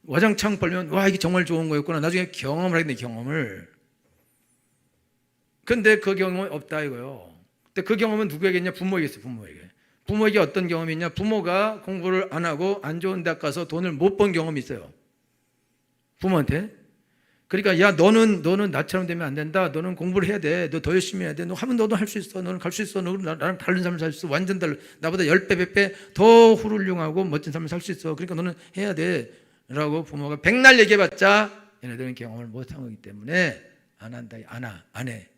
Speaker 1: 와장창 벌면 와 이게 정말 좋은 거였구나. 나중에 경험을 하게 돼. 경험을. 근데 그 경험이 없다 이거요. 근데 그 경험은 누구에게 있냐? 부모에게 있어. 부모에게 어떤 경험이 있냐? 부모가 공부를 안 하고 안 좋은 대학 가서 돈을 못 번 경험이 있어요. 부모한테. 그러니까 야 너는 나처럼 되면 안 된다. 너는 공부를 해야 돼. 너 더 열심히 해야 돼. 너 하면 너도 할 수 있어. 너는 갈 수 있어. 너는 나랑 다른 삶을 살 수 있어. 완전 달라. 나보다 10배 100배 더 훌륭하고 멋진 삶을 살 수 있어. 그러니까 너는 해야 돼. 라고 부모가 백날 얘기해봤자 얘네들은 경험을 못한 거기 때문에 안 한다. 안 해.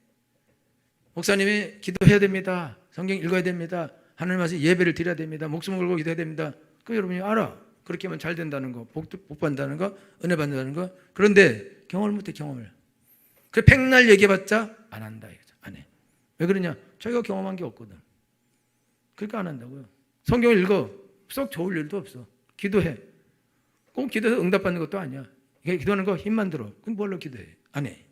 Speaker 1: 목사님이 기도해야 됩니다. 성경 읽어야 됩니다. 하나님 앞에서 예배를 드려야 됩니다. 목숨을 걸고 기도해야 됩니다. 그 여러분이 알아. 그렇게 하면 잘 된다는 거, 복 받는다는 거, 은혜 받는다는 거. 그런데 경험을 못해. 경험을. 그래 백날 얘기해봤자 안 한다 이거죠. 안 해. 왜 그러냐? 자기가 경험한 게 없거든. 그러니까 안 한다고요. 성경을 읽어. 썩 좋을 일도 없어. 기도해. 꼭 기도해서 응답받는 것도 아니야. 기도하는 거 힘만 들어. 그럼 뭘로 기도해? 안 해.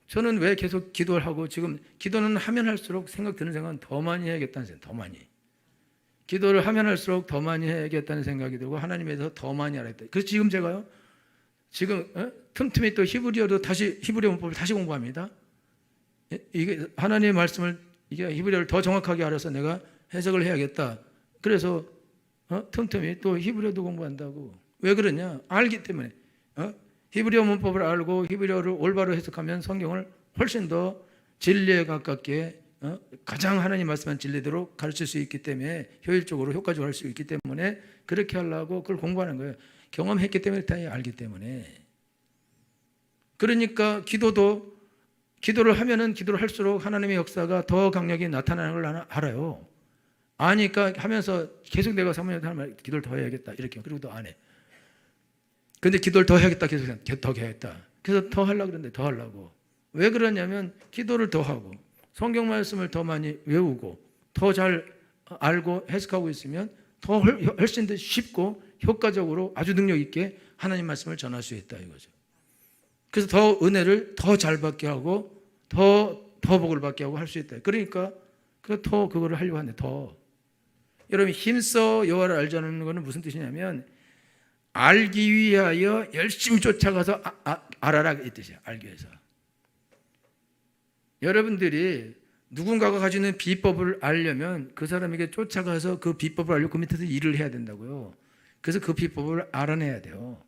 Speaker 1: 저는 왜 계속 기도를 하고 지금 기도는 하면 할수록 드는 생각은 더 많이 해야겠다는 생각. 더 많이. 기도를 하면 할수록 더 많이 해야겠다는 생각이 들고 하나님에 대해서 더 많이 알아야 돼. 그래서 지금 제가요. 지금 틈틈이 또 히브리어도 다시 히브리어 문법을 다시 공부합니다. 이게 하나님의 말씀을 이게 히브리어를 더 정확하게 알아서 내가 해석을 해야겠다. 그래서 틈틈이 또 히브리어도 공부한다고. 왜 그러냐? 알기 때문에. 히브리어 문법을 알고 히브리어를 올바로 해석하면 성경을 훨씬 더 진리에 가깝게 가장 하나님 말씀한 진리대로 가르칠 수 있기 때문에 효율적으로 효과적으로 할 수 있기 때문에 그렇게 하려고 그걸 공부하는 거예요. 경험했기 때문에 다 알기 때문에. 그러니까 기도를 하면은 기도를 할수록 하나님의 역사가 더 강력히 나타나는 걸 알아요. 아니까 하면서 계속 내가 사모님 하나님 기도를 더 해야겠다 이렇게. 그리고 또 안 해. 근데 기도를 더 해야겠다 계속 더 해야겠다. 그래서 더 하려고 그러는데 더 하려고. 왜 그러냐면 기도를 더 하고 성경 말씀을 더 많이 외우고 더 잘 알고 해석하고 있으면 더 훨씬 더 쉽고 효과적으로 아주 능력 있게 하나님 말씀을 전할 수 있다 이거죠. 그래서 더 은혜를 더 잘 받게 하고 더 복을 받게 하고 할 수 있다. 그러니까 더 그거를 하려고 하는데 더. 여러분 힘써 여호와를 알자는 것은 무슨 뜻이냐면 알기 위하여 열심히 쫓아가서 알아라 이 뜻이야. 알기 위해서. 여러분들이 누군가가 가지고 있는 비법을 알려면 그 사람에게 쫓아가서 그 비법을 알려고 그 밑에서 일을 해야 된다고요. 그래서 그 비법을 알아내야 돼요.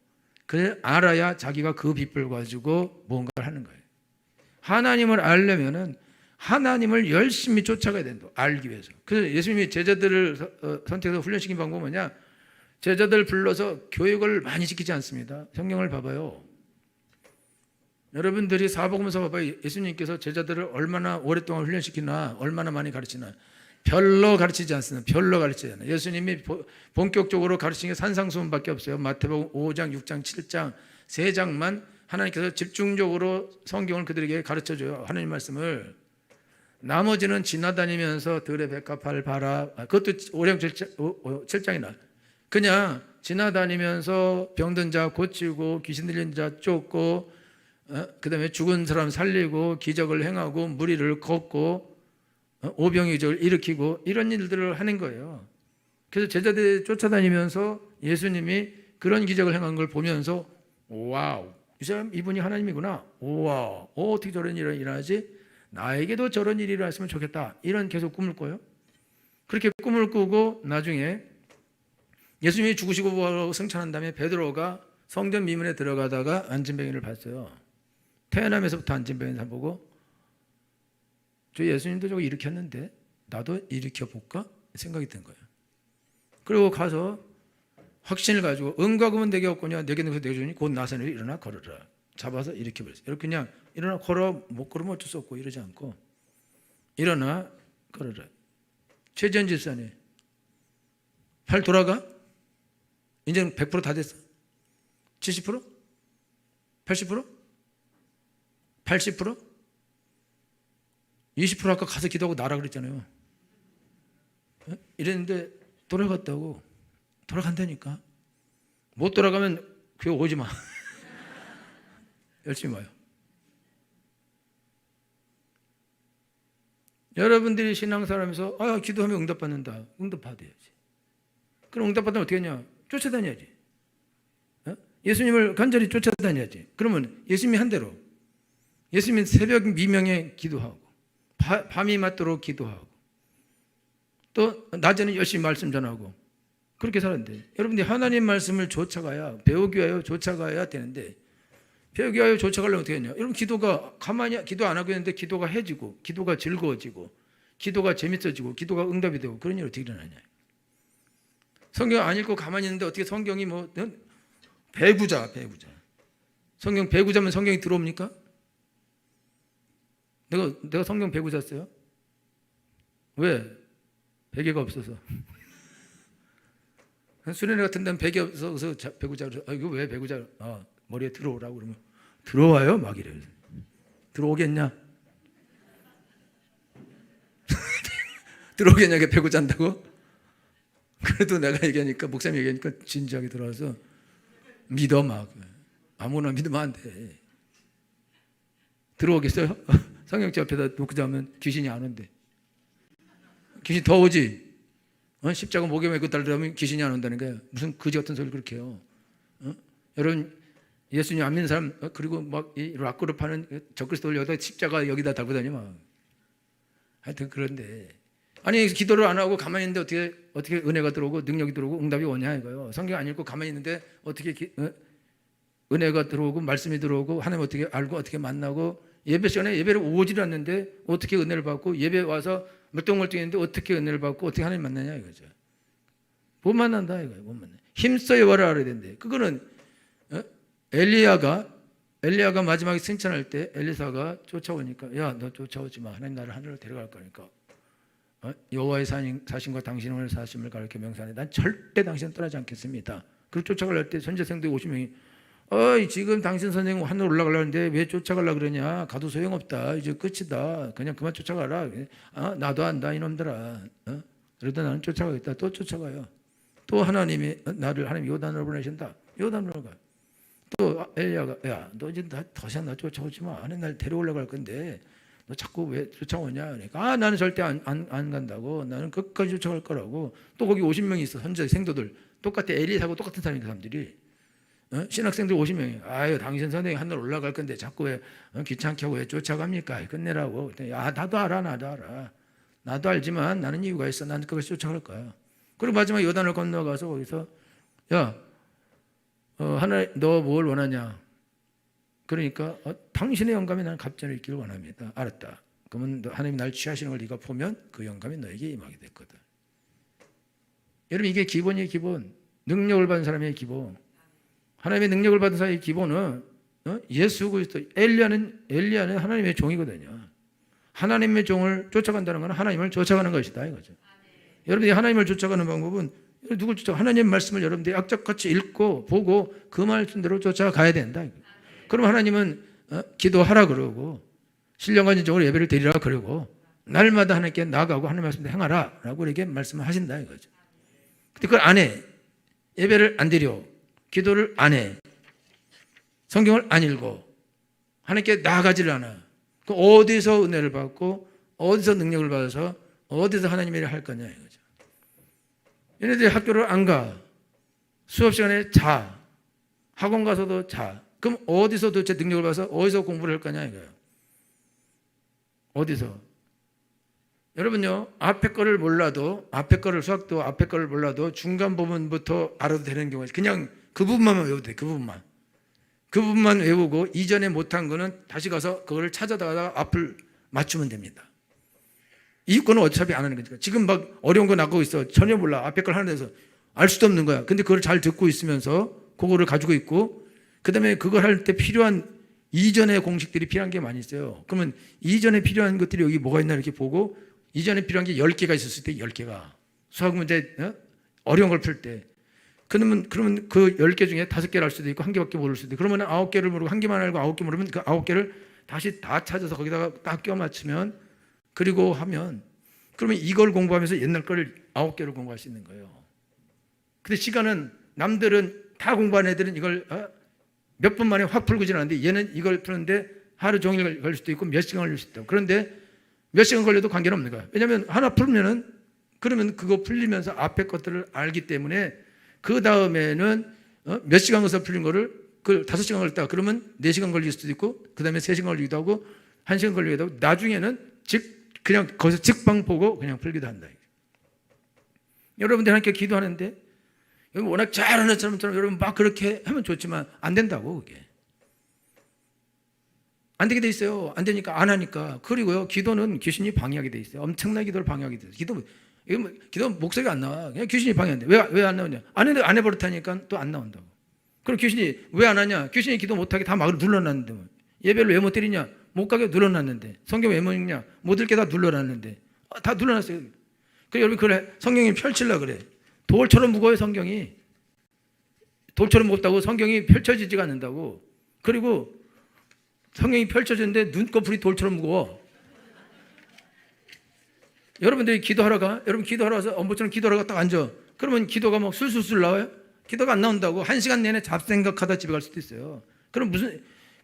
Speaker 1: 그래 알아야 자기가 그 비법을 가지고 뭔가를 하는 거예요. 하나님을 알려면은 하나님을 열심히 쫓아가야 된다. 알기 위해서. 그래서 예수님이 제자들을 선택해서 훈련시킨 방법은 뭐냐? 제자들 불러서 교육을 많이 시키지 않습니다. 성경을 봐봐요. 여러분들이 사복음서 봐봐요. 예수님께서 제자들을 얼마나 오랫동안 훈련시키나 얼마나 많이 가르치나 별로 가르치지 않습니다. 별로 가르치지 않아요. 예수님이 본격적으로 가르치는 게 산상수훈밖에 없어요. 마태복음 5장, 6장, 7장 3장만 하나님께서 집중적으로 성경을 그들에게 가르쳐줘요. 하나님 말씀을. 나머지는 지나다니면서 들의 백합화를 봐라. 그것도 오령 7장이나 그냥 지나다니면서 병든 자 고치고 귀신 들린 자 쫓고 그 다음에 죽은 사람 살리고 기적을 행하고 무리를 걷고 오병이적을 일으키고 이런 일들을 하는 거예요. 그래서 제자들이 쫓아다니면서 예수님이 그런 기적을 행한 걸 보면서 와우 이 사람 이분이 하나님이구나. 와우 어떻게 저런 일을 일하지? 나에게도 저런 일이 일어났으면 좋겠다. 이런 계속 꿈을 꿔요. 그렇게 꿈을 꾸고 나중에 예수님이 죽으시고 부활하고 승천한 다음에 베드로가 성전 미문에 들어가다가 안진뱅이를 봤어요. 태어나면서부터 안진뱅이를 보고 저 예수님도 저거 일으켰는데 나도 일으켜볼까? 생각이 든 거예요. 그리고 가서 확신을 가지고 은과 금은 내게 없거냐 내게 있는 것을 내게 주니 곧 나사렛 일어나 걸어라. 잡아서 일으켜버렸어요. 이렇게 그냥 일어나 걸어 못 걸으면 어쩔 수 없고 이러지 않고 일어나 걸어라. 최지연 집사님 팔 돌아가? 이제는 100% 다 됐어? 70%? 80%? 80%? 20% 아까 가서 기도하고 나라 그랬잖아요. 이랬는데 돌아갔다고. 돌아간다니까. 못 돌아가면 교회 오지 마. 열심히 와요. 여러분들이 신앙사람에서 기도하면 응답받는다. 응답받아야지. 그럼 응답받으면 어떻게 하냐? 쫓아다녀야지. 예수님을 간절히 쫓아다녀야지. 그러면 예수님이 한 대로 예수님은 새벽 미명에 기도하고 밤이 맞도록 기도하고 또 낮에는 열심히 말씀 전하고 그렇게 살았는데 여러분들이 하나님 말씀을 쫓아가야 배우기 위하여 쫓아가야 되는데 배우기 위하여 쫓아가려면 어떻게 했냐? 여러분 기도가 가만히 기도 안 하고 있는데 기도가 해지고 기도가 즐거워지고 기도가 재밌어지고 기도가 응답이 되고 그런 일이 어떻게 일어나냐? 성경 안 읽고 가만히 있는데 어떻게 성경이 뭐 배구자 성경 배구자면 성경이 들어옵니까? 내가 성경 배구자였어요? 왜? 베개가 없어서. 수련회 같은 데는 베개 없어서 배구자 그래서 이거 왜 배구자? 머리에 들어오라고 그러면 들어와요? 막 이래요. 들어오겠냐? 들어오겠냐? 배구자 한다고? 그래도 내가 얘기하니까 목사님 얘기하니까 진지하게 들어와서 믿어 막 아무나 믿으면 안 돼. 들어오겠어요? 성경책 앞에다 놓고 자면 귀신이 안 온대. 귀신 더 오지. 십자가 목에 메고 달려면 귀신이 안 온다는 거야. 무슨 거지 같은 소리를 그렇게 해요. 여러분 예수님 안 믿는 사람 그리고 막 이 락그룹 하는 적그리스도를 여기다 십자가 여기다 달고 다니 막. 하여튼 그런데 아니 기도를 안 하고 가만히 있는데 어떻게 은혜가 들어오고 능력이 들어오고 응답이 오냐 이거요. 성경 안 읽고 가만히 있는데 어떻게 은혜가 들어오고 말씀이 들어오고 하나님 어떻게 알고 어떻게 만나고 예배 시간에 예배를 오질 않는데 어떻게 은혜를 받고 예배 와서 멀뚱멀뚱했는데 어떻게 은혜를 받고 어떻게 하나님 만나냐 이거죠. 못 만난다 이거예요. 못 만나. 힘써 여호와를 알아야 된대. 그거는 엘리야가 엘리야가 마지막에 승천할 때 엘리사가 쫓아오니까 야, 너 쫓아오지 마. 하나님 나를 하늘로 데려갈 거니까. 여호와의 사신과 당신의 오늘 사심을 가르쳐 명사하니 난 절대 당신을 떠나지 않겠습니다. 그리고 쫓아갈 때 선지생들 50명이 지금 당신 선생님 하늘 올라가려는데 왜 쫓아가려 그러냐. 가도 소용없다. 이제 끝이다. 그냥 그만 쫓아가라. 나도 안다 이놈들아. 그래도 나는 쫓아가겠다. 또 쫓아가요. 또 하나님이 하나님 요단으로 보내신다. 요단으로 가. 또 엘리야가 야, 너 이제 더 이상 나 쫓아오지 마. 하나님 날 데려올라고 할 건데 너 자꾸 왜 쫓아오냐. 그러니까 나는 절대 안 간다고. 나는 끝까지 쫓아갈 거라고. 또 거기 50명이 있어. 선지 생도들. 똑같아. 엘리사하고 똑같은 사람이 그 사람들이. 신학생들 50명이 아유 당신 선생님 하늘 올라갈 건데 자꾸 왜 귀찮게 하고 왜 쫓아갑니까? 끝내라고. 야 나도 알아. 나도 알지만 나는 이유가 있어. 나는 그걸 쫓아갈 거야. 그리고 마지막에 요단을 건너가서 거기서 야 하나님 너 뭘 원하냐? 그러니까 당신의 영감이 나는 갑자기 있기를 원합니다. 알았다. 그러면 하나님이 날 취하시는 걸 네가 보면 그 영감이 너에게 임하게 됐거든. 여러분 이게 기본이에요. 기본. 능력을 받은 사람의 기본. 하나님의 능력을 받은 사람의 기본은 예수 그리스도. 엘리야는 하나님의 종이거든요. 하나님의 종을 쫓아간다는 건 하나님을 쫓아가는 것이다 이거죠. 여러분이 하나님을 쫓아가는 방법은 누굴 쫓아가? 하나님의 말씀을 여러분들이 악착같이 읽고 보고 그 말씀대로 쫓아가야 된다. 그럼 하나님은 기도하라 그러고 신령한 진정으로 예배를 드리라 그러고 날마다 하나님께 나가고 하나님의 말씀대로 행하라 라고 이렇게 말씀을 하신다 이거죠. 근데 그걸 안 해. 예배를 안 드려. 기도를 안 해. 성경을 안 읽어. 하나님께 나아가지를 않아. 그 어디서 은혜를 받고 어디서 능력을 받아서 어디서 하나님의 일을 할 거냐 이거죠. 얘네들이 학교를 안 가. 수업 시간에 자. 학원 가서도 자. 그럼 어디서 도대체 능력을 받아서 어디서 공부를 할 거냐 이거예요. 어디서? 여러분요, 앞에 거를 몰라도, 앞에 거를 수학도 앞에 거를 몰라도 중간 부분부터 알아도 되는 경우가 있어요. 그냥 그 부분만 외워도 돼. 그 부분만. 그 부분만 외우고 이전에 못한 거는 다시 가서 그거를 찾아다가 앞을 맞추면 됩니다. 이 거는 어차피 안 하는 거니까. 지금 막 어려운 거 나가고 있어. 전혀 몰라. 앞에 걸 하는 데서 알 수도 없는 거야. 근데 그걸 잘 듣고 있으면서 그거를 가지고 있고 그 다음에 그걸 할 때 필요한 이전의 공식들이 필요한 게 많이 있어요. 그러면 이전에 필요한 것들이 여기 뭐가 있나 이렇게 보고 이전에 필요한 게 10개가 있었을 때 10개가. 수학 문제 어려운 걸 풀 때. 그러면 그 10개 중에 5개를 알 수도 있고 1개밖에 모를 수도 있고 그러면 9개를 모르고 1개만 알고 9개 모르면 그 9개를 다시 다 찾아서 거기다가 딱 껴 맞추면 그리고 하면 그러면 이걸 공부하면서 옛날 거를 9개를 공부할 수 있는 거예요. 근데 시간은 남들은 다 공부한 애들은 이걸 몇 분 만에 확 풀고 지나는데 얘는 이걸 푸는데 하루 종일 걸릴 수도 있고 몇 시간 걸릴 수도 있고 그런데 몇 시간 걸려도 관계는 없는 거야. 왜냐하면 하나 풀면은 그러면 그거 풀리면서 앞에 것들을 알기 때문에 그 다음에는 몇 시간 걸려서 풀린 거를 그 5시간 걸렸다 그러면 4시간 걸릴 수도 있고 그 다음에 3시간 걸리기도 하고 1시간 걸리기도 하고 나중에는 그냥 거기서 직방 보고 그냥 풀기도 한다. 여러분들 하나님께 기도하는데 워낙 잘하는 사람처럼 여러분 막 그렇게 하면 좋지만 안 된다고 그게. 안 되게 돼 있어요. 안 되니까 안 하니까. 그리고요 기도는 귀신이 방해하게 돼 있어요. 엄청나게 기도를 방해하게 돼 있어요. 기도 목소리가 안 나와. 그냥 귀신이 방해한대. 왜 안 나오냐? 안 해버릇하니까 또 안 나온다고. 그럼 귀신이 왜 안 하냐? 귀신이 기도 못하게 다 막 눌러놨는데 뭐. 예배를 왜 못 드리냐? 못 가게 눌러놨는데. 성경 왜 못 읽냐? 못 읽게 다 눌러놨는데. 다 눌러놨어요. 그래 여러분 그래 성경이 펼치려고 그래. 돌처럼 무거워요 성경이. 돌처럼 무겁다고 성경이 펼쳐지지가 않는다고. 그리고 성경이 펼쳐지는데 눈꺼풀이 돌처럼 무거워. 여러분들이 기도하러 가. 여러분 기도하러 와서 엄보처럼 기도하러 딱 앉아. 그러면 기도가 막 술술술 나와요? 기도가 안 나온다고 1시간 내내 잡생각하다 집에 갈 수도 있어요. 그럼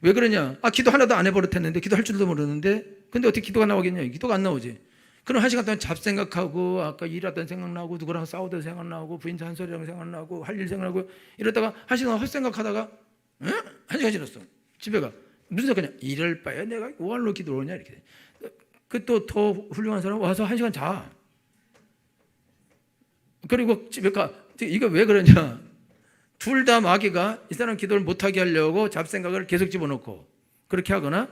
Speaker 1: 왜 그러냐? 기도 하나도 안 해버릇했는데 기도할 줄도 모르는데 근데 어떻게 기도가 나오겠냐? 기도가 안 나오지. 그럼 1시간 동안 잡생각하고 아까 일하던 생각나고 누구랑 싸우던 생각나고 부인 잔소리랑 생각나고 할 일 생각나고 이러다가 1시간 헛생각하다가 1시간 지났어. 집에 가. 무슨 생각이냐? 이럴 바에 내가 뭐하러 기도를 하냐 이렇게. 그 또 더 훌륭한 사람 와서 1시간 자. 그리고 집에 가. 이거 왜 그러냐? 둘 다 마귀가 이 사람 기도를 못하게 하려고 잡생각을 계속 집어넣고 그렇게 하거나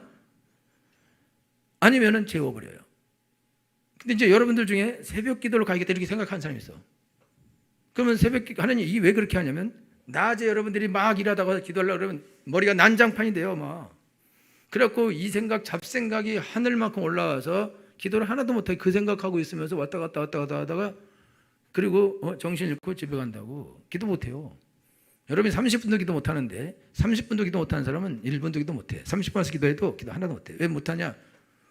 Speaker 1: 아니면은 재워버려요. 근데 이제 여러분들 중에 새벽 기도를 가야겠다 이렇게 생각하는 사람이 있어. 그러면 새벽 기도 하나님 이게 왜 그렇게 하냐면 낮에 여러분들이 막 일하다가 기도하려고 그러면 머리가 난장판이 돼요, 막. 그래갖고 이 생각, 잡생각이 하늘만큼 올라와서 기도를 하나도 못하게 그 생각하고 있으면서 왔다 갔다 하다가 그리고 정신 잃고 집에 간다고. 기도 못해요. 여러분이 30분도 기도 못하는데 30분도 기도 못하는 사람은 1분도 기도 못해. 30분에서 기도해도 기도 하나도 못해. 왜 못하냐?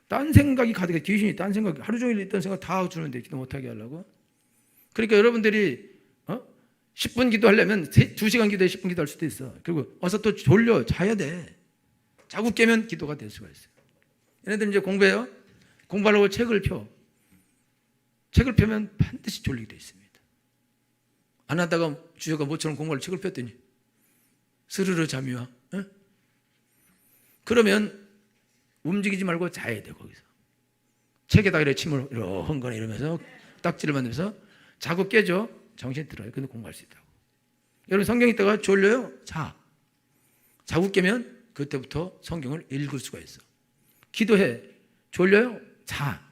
Speaker 1: 딴 생각이 가득해. 귀신이 딴 생각, 하루 종일 있던 생각 다 주는데 기도 못하게 하려고. 그러니까 여러분들이 10분 기도하려면 2시간 기도에 10분 기도할 수도 있어. 그리고 어서 또 졸려 자야 돼. 자고 깨면 기도가 될 수가 있어요. 얘네들 이제 공부해요. 공부하려고 책을 펴. 책을 펴면 반드시 졸리게 돼 있습니다. 안 하다가 주저가 모처럼 공부할 책을 폈더니 스르르 잠이 와. 그러면 움직이지 말고 자야 돼. 거기서 책에다가 이렇게 침을 흥거나 이러면서 딱지를 만들면서 자고 깨죠. 정신 들어요. 근데 공부할 수 있다고. 여러분 성경 읽다가 졸려요? 자고 깨면 그때부터 성경을 읽을 수가 있어. 기도해. 졸려요? 자.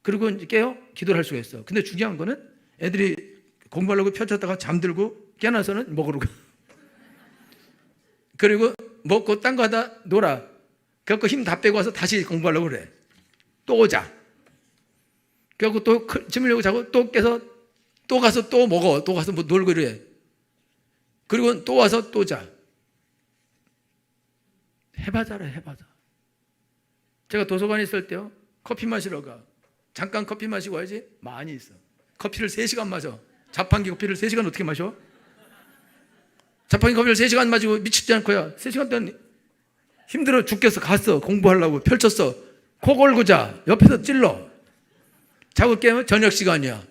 Speaker 1: 그리고 이제 깨요? 기도를 할 수가 있어. 근데 중요한 거는 애들이 공부하려고 펼쳤다가 잠들고 깨나서는 먹으러 가. 그리고 먹고 딴 거 하다 놀아. 그래갖고 힘 다 빼고 와서 다시 공부하려고 그래. 또 자. 그래갖고 또 주무려고 자고 또 깨서 또 가서 또 먹어. 또 가서 뭐 놀고 이래. 그리고 또 와서 또 자. 해봐자라 해봐자. 제가 도서관에 있을 때요. 커피 마시러 가. 잠깐 커피 마시고 와야지. 많이 있어. 커피를 3시간 마셔. 자판기 커피를 3시간 어떻게 마셔? 자판기 커피를 3시간 마시고 미치지 않고요. 3시간 동안 힘들어 죽겠어. 갔어. 공부하려고 펼쳤어. 코 골고 자. 옆에서 찔러. 자고 깨면 저녁 시간이야.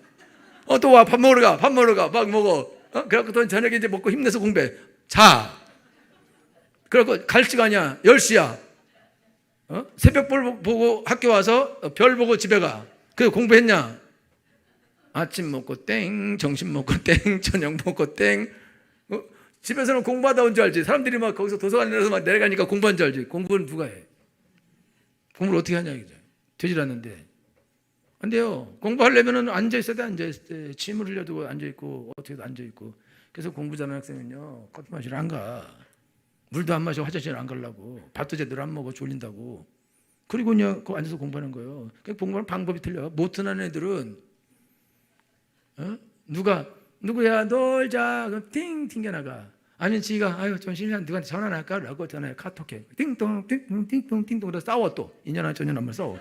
Speaker 1: 또 와. 밥 먹으러 가. 밥 먹으러 가. 막 먹어. 그래갖고 또 저녁에 이제 먹고 힘내서 공부해. 자. 그래갖고 갈 시간이야. 10시야. 새벽볼 보고 학교 와서 별 보고 집에 가. 그래서 공부했냐? 아침 먹고 땡, 점심 먹고 땡, 저녁 먹고 땡. 집에서는 공부하다 온 줄 알지. 사람들이 막 거기서 도서관에 내려서 막 내려가니까 공부한 줄 알지. 공부는 누가 해? 공부를 어떻게 하냐 이거죠. 되질 않는데. 안 돼요. 공부하려면 앉아 있어야 돼. 앉아 있을 때 침을 흘려두고 앉아 있고 어떻게도 앉아 있고. 그래서 공부 잘하는 학생은요 커피 마시러 안 가. 물도 안 마셔. 화장실 안 가려고. 밥도 제대로 안 먹어. 졸린다고. 그리고요 그 앉아서 공부하는 거예요. 공부하는 방법이 틀려. 못하는 애들은 누구야 놀자 그럼 띵 튕겨나가. 아니면 지가 아유 좀 심심한 누구한테 전화나 할까? 라고 전화해. 카톡해. 띵동 띵동 띵동 띵동 그러다 싸워 또. 2년이나 전년 한번 싸워.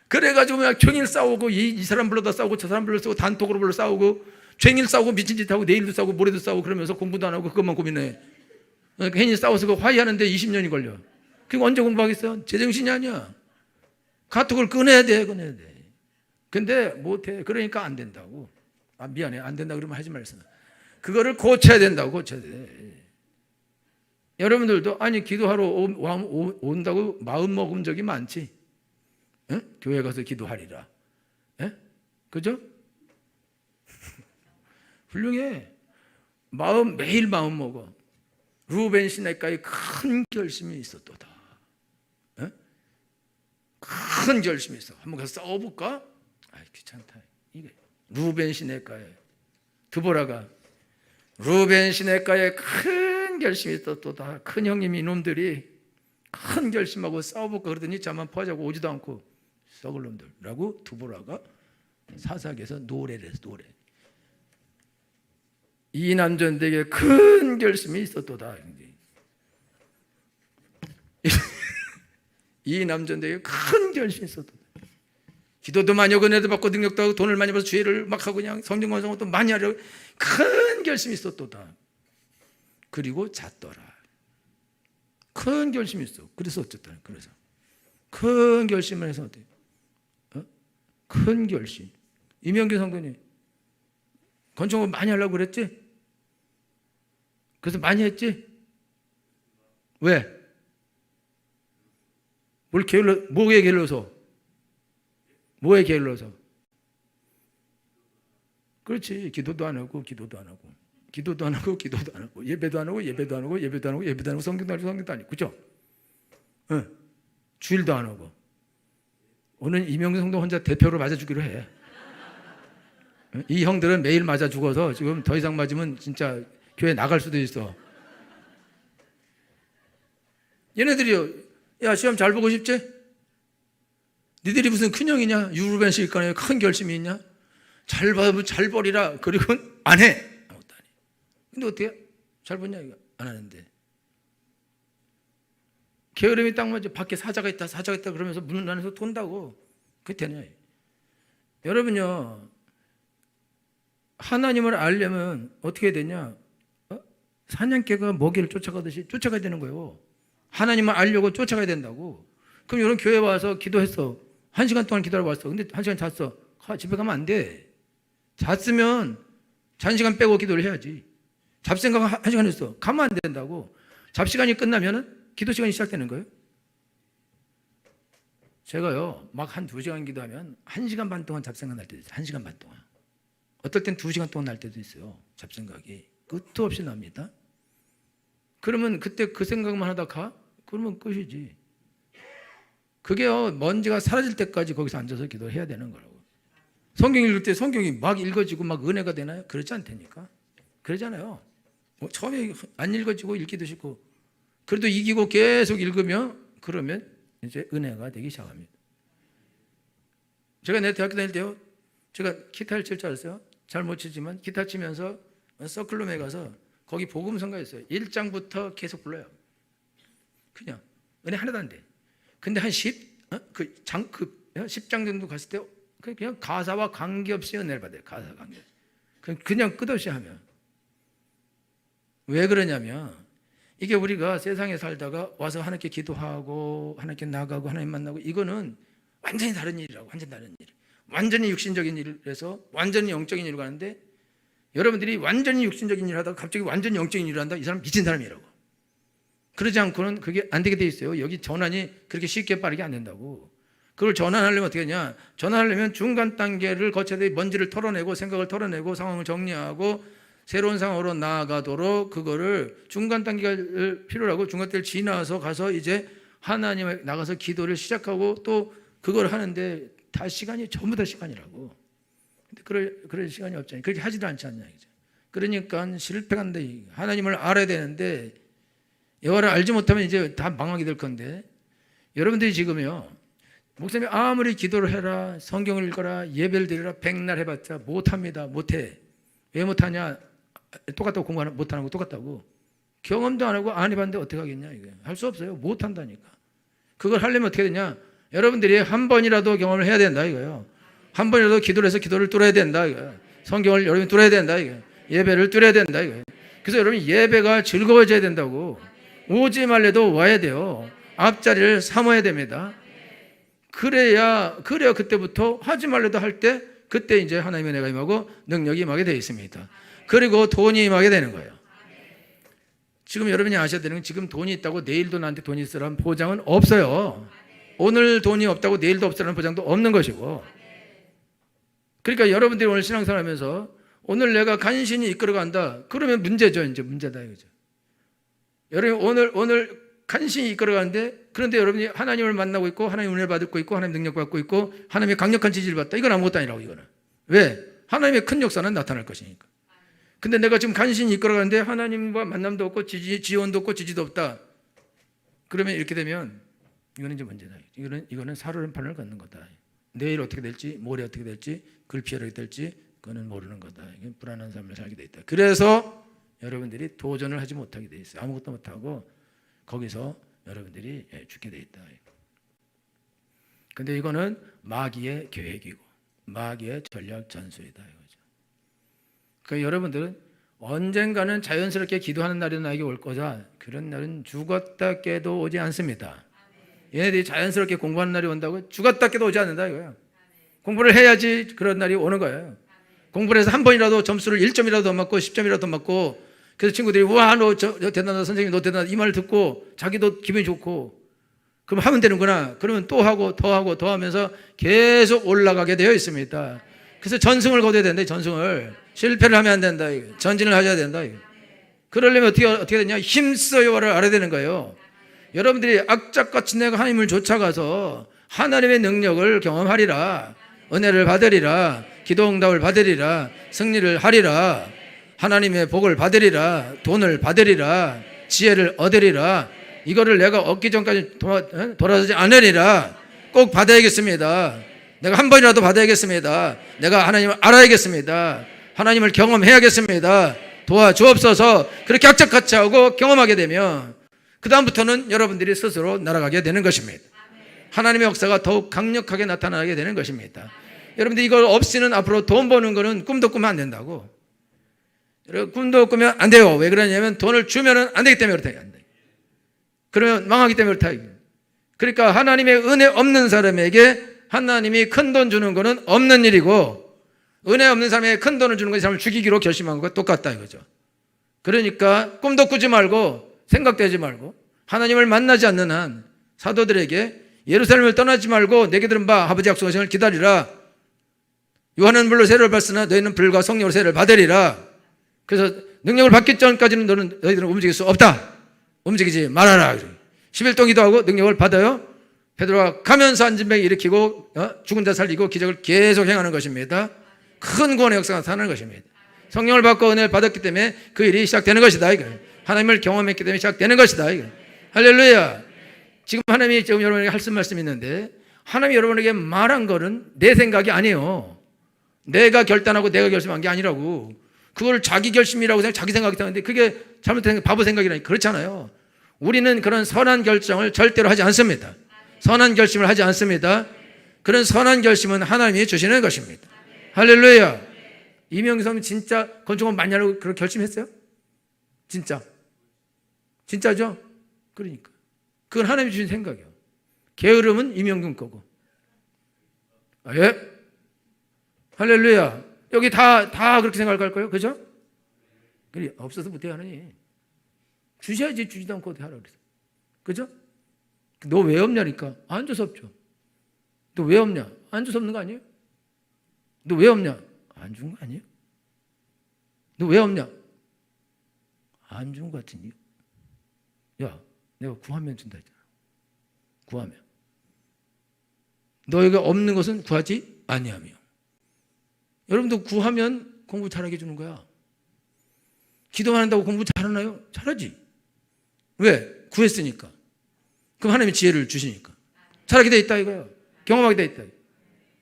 Speaker 1: 그래가지고 그냥 종일 싸우고 이 사람 불러다 싸우고 저 사람 불러 싸우고 단톡으로 불러 싸우고 종일 싸우고 미친 짓 하고 내일도 싸우고 모레도 싸우고 그러면서 공부도 안 하고 그것만 고민해. 괜히 싸워서 그 화해하는데 20년이 걸려. 그럼 언제 공부하겠어? 제정신이 아니야. 카톡을 꺼내야 돼. 근데 못해. 그러니까 안 된다고. 미안해. 안 된다 그러면 하지 말았어. 그거를 고쳐야 된다고. 고쳐야 돼. 여러분들도 아니 기도하러 온다고 마음 먹은 적이 많지. 교회 가서 기도하리라. 그죠? 훌륭해. 매일 마음 먹어. 루벤 시내가에 큰 결심이 있었도다. 큰 결심이 있어. 한번 가서 싸워볼까? 귀찮다. 이게 루벤 시내가에 드보라가 루벤 시내가에 큰 결심이 있었도다. 큰 형님 이놈들이 큰 결심하고 싸워볼까 그러더니 자만 포하자고 오지도 않고 썩을 놈들라고 드보라가 사사기에서 노래를 해서 노래. 이 남자들에게 큰 결심이 있었도다. 이 남자들에게 큰 결심이 있었도다. 기도도 많이 하고 은혜도 받고 능력도 하고 돈을 많이 벌어서 주의를 막 하고 그냥 성경 완성도 많이 하려고 큰 결심이 있었도다. 그리고 잤더라. 큰 결심이 있어. 그래서 어쨌다. 그래서 큰 결심을 해서 어때요? 큰 결심. 이명규 성도님 건축을 많이 하려고 그랬지? 그래서 많이 했지? 왜? 뭐에 게을러서? 뭐에 게을러서? 그렇지. 기도도 안 하고 예배도 안 하고 성경도 안 읽고 그죠? 주일도 안 하고 오늘 이명규 성도 혼자 대표로 맞아주기로 해. 이 형들은 매일 맞아 죽어서 지금 더 이상 맞으면 진짜 교회 나갈 수도 있어. 얘네들이요, 야 시험 잘 보고 싶지? 니들이 무슨 큰형이냐? 유르벤 시간에 큰 결심이 있냐? 잘 봐도 잘 버리라. 그리고는 안 해. 아무것도 안 해. 근데 어떻게 잘 보냐 이거 안 하는데. 게으름이 딱 맞아. 밖에 사자가 있다 그러면서 문 안에서 돈다고. 그게 되냐? 여러분요, 하나님을 알려면 어떻게 해야 되냐? 사냥개가 먹이를 쫓아가듯이 쫓아가야 되는 거예요. 하나님을 알려고 쫓아가야 된다고. 그럼 여러분 교회 와서 기도했어. 1시간 동안 기다려봤어. 근데 1시간 잤어. 집에 가면 안 돼. 잤으면 잔 시간 빼고 기도를 해야지. 잡생각 1시간 했어. 가면 안 된다고. 잡시간이 끝나면 기도 시간이 시작되는 거예요. 제가요, 막 한 2시간 기도하면 1시간 반 동안 잡생각 날 때도 있어요. 1시간 반 동안. 어떨 땐 2시간 동안 날 때도 있어요. 잡생각이. 끝도 없이 납니다. 그러면 그때 그 생각만 하다 가? 그러면 끝이지. 그게요, 먼지가 사라질 때까지 거기서 앉아서 기도해야 되는 거라고. 성경 읽을 때 성경이 막 읽어지고 막 은혜가 되나요? 그렇지 않다니까. 그러잖아요. 처음에 안 읽어지고 읽기도 싫고, 그래도 이기고 계속 읽으면 그러면 이제 은혜가 되기 시작합니다. 제가 내 대학교 다닐 때요, 제가 기타를 칠 줄 알았어요. 잘 못 치지만 기타 치면서 서클룸에 가서 거기 복음성가 있어요. 1장부터 계속 불러요. 그냥 은혜 하나도 안 돼. 근데 한 10장 정도 갔을 때 그냥 가사와 관계없이 은혜를 받아요. 가사 관계없이. 그냥 끝없이 하면. 왜 그러냐면 이게 우리가 세상에 살다가 와서 하나님께 기도하고 하나님께 나가고 하나님 만나고 이거는 완전히 다른 일이라고. 완전히 다른 일. 완전히 육신적인 일에서 완전히 영적인 일을 가는데, 여러분들이 완전히 육신적인 일을 하다가 갑자기 완전히 영적인 일을 한다? 이 사람 미친 사람이라고. 그러지 않고는 그게 안 되게 돼 있어요. 여기 전환이 그렇게 쉽게 빠르게 안 된다고. 그걸 전환하려면 어떻게 하냐? 전환하려면 중간 단계를 거쳐야 돼. 먼지를 털어내고 생각을 털어내고 상황을 정리하고 새로운 상황으로 나아가도록 그거를 중간 단계가 필요로 하고, 중간 때를 지나서 가서 이제 하나님에 나가서 기도를 시작하고 또 그걸 하는데 다 시간이 전부 다 시간이라고. 근데 그럴 시간이 없잖아요. 그렇게 하지도 않지 않냐 이제. 그러니까 실패한다. 하나님을 알아야 되는데 여호와를 알지 못하면 이제 다 망하게 될 건데, 여러분들이 지금요, 목사님이 아무리 기도를 해라, 성경을 읽어라, 예배를 드리라, 백날 해봤자 못합니다. 못해. 왜 못하냐? 똑같다고 공부 못하는 거 똑같다고. 경험도 안 하고 안 해봤는데 어떻게 하겠냐 이게. 할 수 없어요. 못한다니까. 그걸 하려면 어떻게 되냐? 여러분들이 한 번이라도 경험을 해야 된다 이거예요. 한 번이라도 기도를 해서 기도를 뚫어야 된다 이거예요. 성경을 여러분이 뚫어야 된다 이거예요. 예배를 뚫어야 된다 이거예요. 그래서 여러분 예배가 즐거워져야 된다고. 오지 말래도 와야 돼요. 앞자리를 삼아야 됩니다. 그래야 그때부터 하지 말래도 할 때 그때 이제 하나님의 은혜가 임하고 능력이 임하게 되어 있습니다. 그리고 돈이 임하게 되는 거예요. 지금 여러분이 아셔야 되는 건, 지금 돈이 있다고 내일도 나한테 돈이 있으라는 보장은 없어요. 오늘 돈이 없다고 내일도 없으라는 보장도 없는 것이고. 그러니까 여러분들이 오늘 신앙생활 하면서 오늘 내가 간신히 이끌어간다. 그러면 문제죠. 이제 문제다 이거죠. 여러분 오늘 간신히 이끌어가는데, 그런데 여러분이 하나님을 만나고 있고 하나님 은혜를 받고 있고 하나님 능력 받고 있고 하나님의 강력한 지지를 받다. 이건 아무것도 아니라고. 이거는. 왜? 하나님의 큰 역사는 나타날 것이니까. 근데 내가 지금 간신히 이끌어가는데 하나님과 만남도 없고 지원도 없고 지지도 없다. 그러면 이렇게 되면 이거는 이제 문제다. 이거는 살얼음판을 걷는 거다. 내일 어떻게 될지, 모레 어떻게 될지, 글피어떻게 될지 그거는 모르는 거다. 이건 불안한 삶을 살게 돼 있다. 그래서 여러분들이 도전을 하지 못하게 돼 있어요. 아무것도 못하고 거기서 여러분들이 죽게 돼 있다. 근데 이거는 마귀의 계획이고 마귀의 전략 전술이다 이거죠. 그러니까 여러분들은 언젠가는 자연스럽게 기도하는 날이 나에게 올 거다. 그런 날은 죽었다 깨도 오지 않습니다. 얘네들이 자연스럽게 공부하는 날이 온다고 죽었다 깨도 오지 않는다 이거예요. 공부를 해야지 그런 날이 오는 거예요. 공부를 해서 한 번이라도 점수를 1점이라도 더 맞고 10점이라도 더 맞고, 그래서 친구들이 와 너 대단하다, 선생님 너 대단하다, 이 말을 듣고 자기도 기분이 좋고, 그럼 하면 되는구나. 그러면 또 하고 더 하면서 계속 올라가게 되어 있습니다. 그래서 전승을 거둬야 된다. 전승을. 실패를 하면 안 된다. 전진을 하셔야 된다. 그러려면 어떻게 되냐? 힘써요를 알아야 되는 거예요. 여러분들이 악착같이 내가 하나님을 쫓아가서 하나님의 능력을 경험하리라, 은혜를 받으리라, 기도 응답을 받으리라. 승리를 하리라. 하나님의 복을 받으리라. 돈을 받으리라. 지혜를 얻으리라. 이거를 내가 얻기 전까지 돌아서지 않으리라. 꼭 받아야겠습니다. 내가 한 번이라도 받아야겠습니다. 내가 하나님을 알아야겠습니다. 하나님을 경험해야겠습니다. 도와주옵소서. 그렇게 악착같이 하고 경험하게 되면 그 다음부터는 여러분들이 스스로 날아가게 되는 것입니다. 하나님의 역사가 더욱 강력하게 나타나게 되는 것입니다. 여러분들 이걸 없이는 앞으로 돈 버는 거는 꿈도 꾸면 안 된다고. 꿈도 꾸면 안 돼요. 왜 그러냐면 돈을 주면은 안 되기 때문에 그렇다. 그러면 망하기 때문에 그렇다. 그러니까 하나님의 은혜 없는 사람에게 하나님이 큰 돈 주는 거는 없는 일이고, 은혜 없는 사람에게 큰 돈을 주는 것이 사람을 죽이기로 결심한 것과 똑같다 이거죠. 그러니까 꿈도 꾸지 말고 생각도 하지 말고 하나님을 만나지 않는 한 사도들에게 예루살렘을 떠나지 말고 내게 들은 바 아버지 약속하신 걸 기다리라. 요한은 물로 세례를 받으나 너희는 불과 성령으로 세례를 받으리라. 그래서 능력을 받기 전까지는 너희들은 움직일 수 없다. 움직이지 말아라. 11동 기도하고 능력을 받아요. 베드로가 가면서 안진병 일으키고 죽은 자 살리고 기적을 계속 행하는 것입니다. 큰 구원의 역사가 나타나는 것입니다. 성령을 받고 은혜를 받았기 때문에 그 일이 시작되는 것이다. 하나님을 경험했기 때문에 시작되는 것이다. 할렐루야. 지금 하나님이 지금 여러분에게 할 말씀이 있는데, 하나님이 여러분에게 말한 거는 내 생각이 아니에요. 내가 결단하고 내가 결심한 게 아니라고. 그걸 자기 결심이라고 생각, 자기 생각이 하는데 그게 잘못된 바보 생각이라니. 그렇잖아요. 우리는 그런 선한 결정을 절대로 하지 않습니다. 선한 결심을 하지 않습니다. 그런 선한 결심은 하나님이 주시는 것입니다. 할렐루야. 이명규 선생님 진짜 건축원 많이 하려고 그렇게 결심했어요? 진짜죠? 그러니까 그건 하나님이 주신 생각이에요. 게으름은 이명균 거고. 예? 할렐루야. 여기 다 그렇게 생각할 거예요? 그죠? 그래, 없어서 못해 하느니. 주셔야지. 주지도 않고 어떻게 하라 그랬어. 그죠? 너 왜 없냐니까. 안 줘서 없죠. 너 왜 없냐? 안 줘서 없는 거 아니에요? 너 왜 없냐? 안 준 거 아니에요? 너 왜 없냐? 안 준 거 같은 이유. 야, 내가 구하면 준다 했잖아. 구하면. 너희가 없는 것은 구하지 아니하며. 여러분도 구하면 공부 잘하게 해주는 거야. 기도만 한다고 공부 잘하나요? 잘하지. 왜? 구했으니까. 그럼 하나님이 지혜를 주시니까. 잘하게 돼 있다 이거야. 경험하게 돼 있다.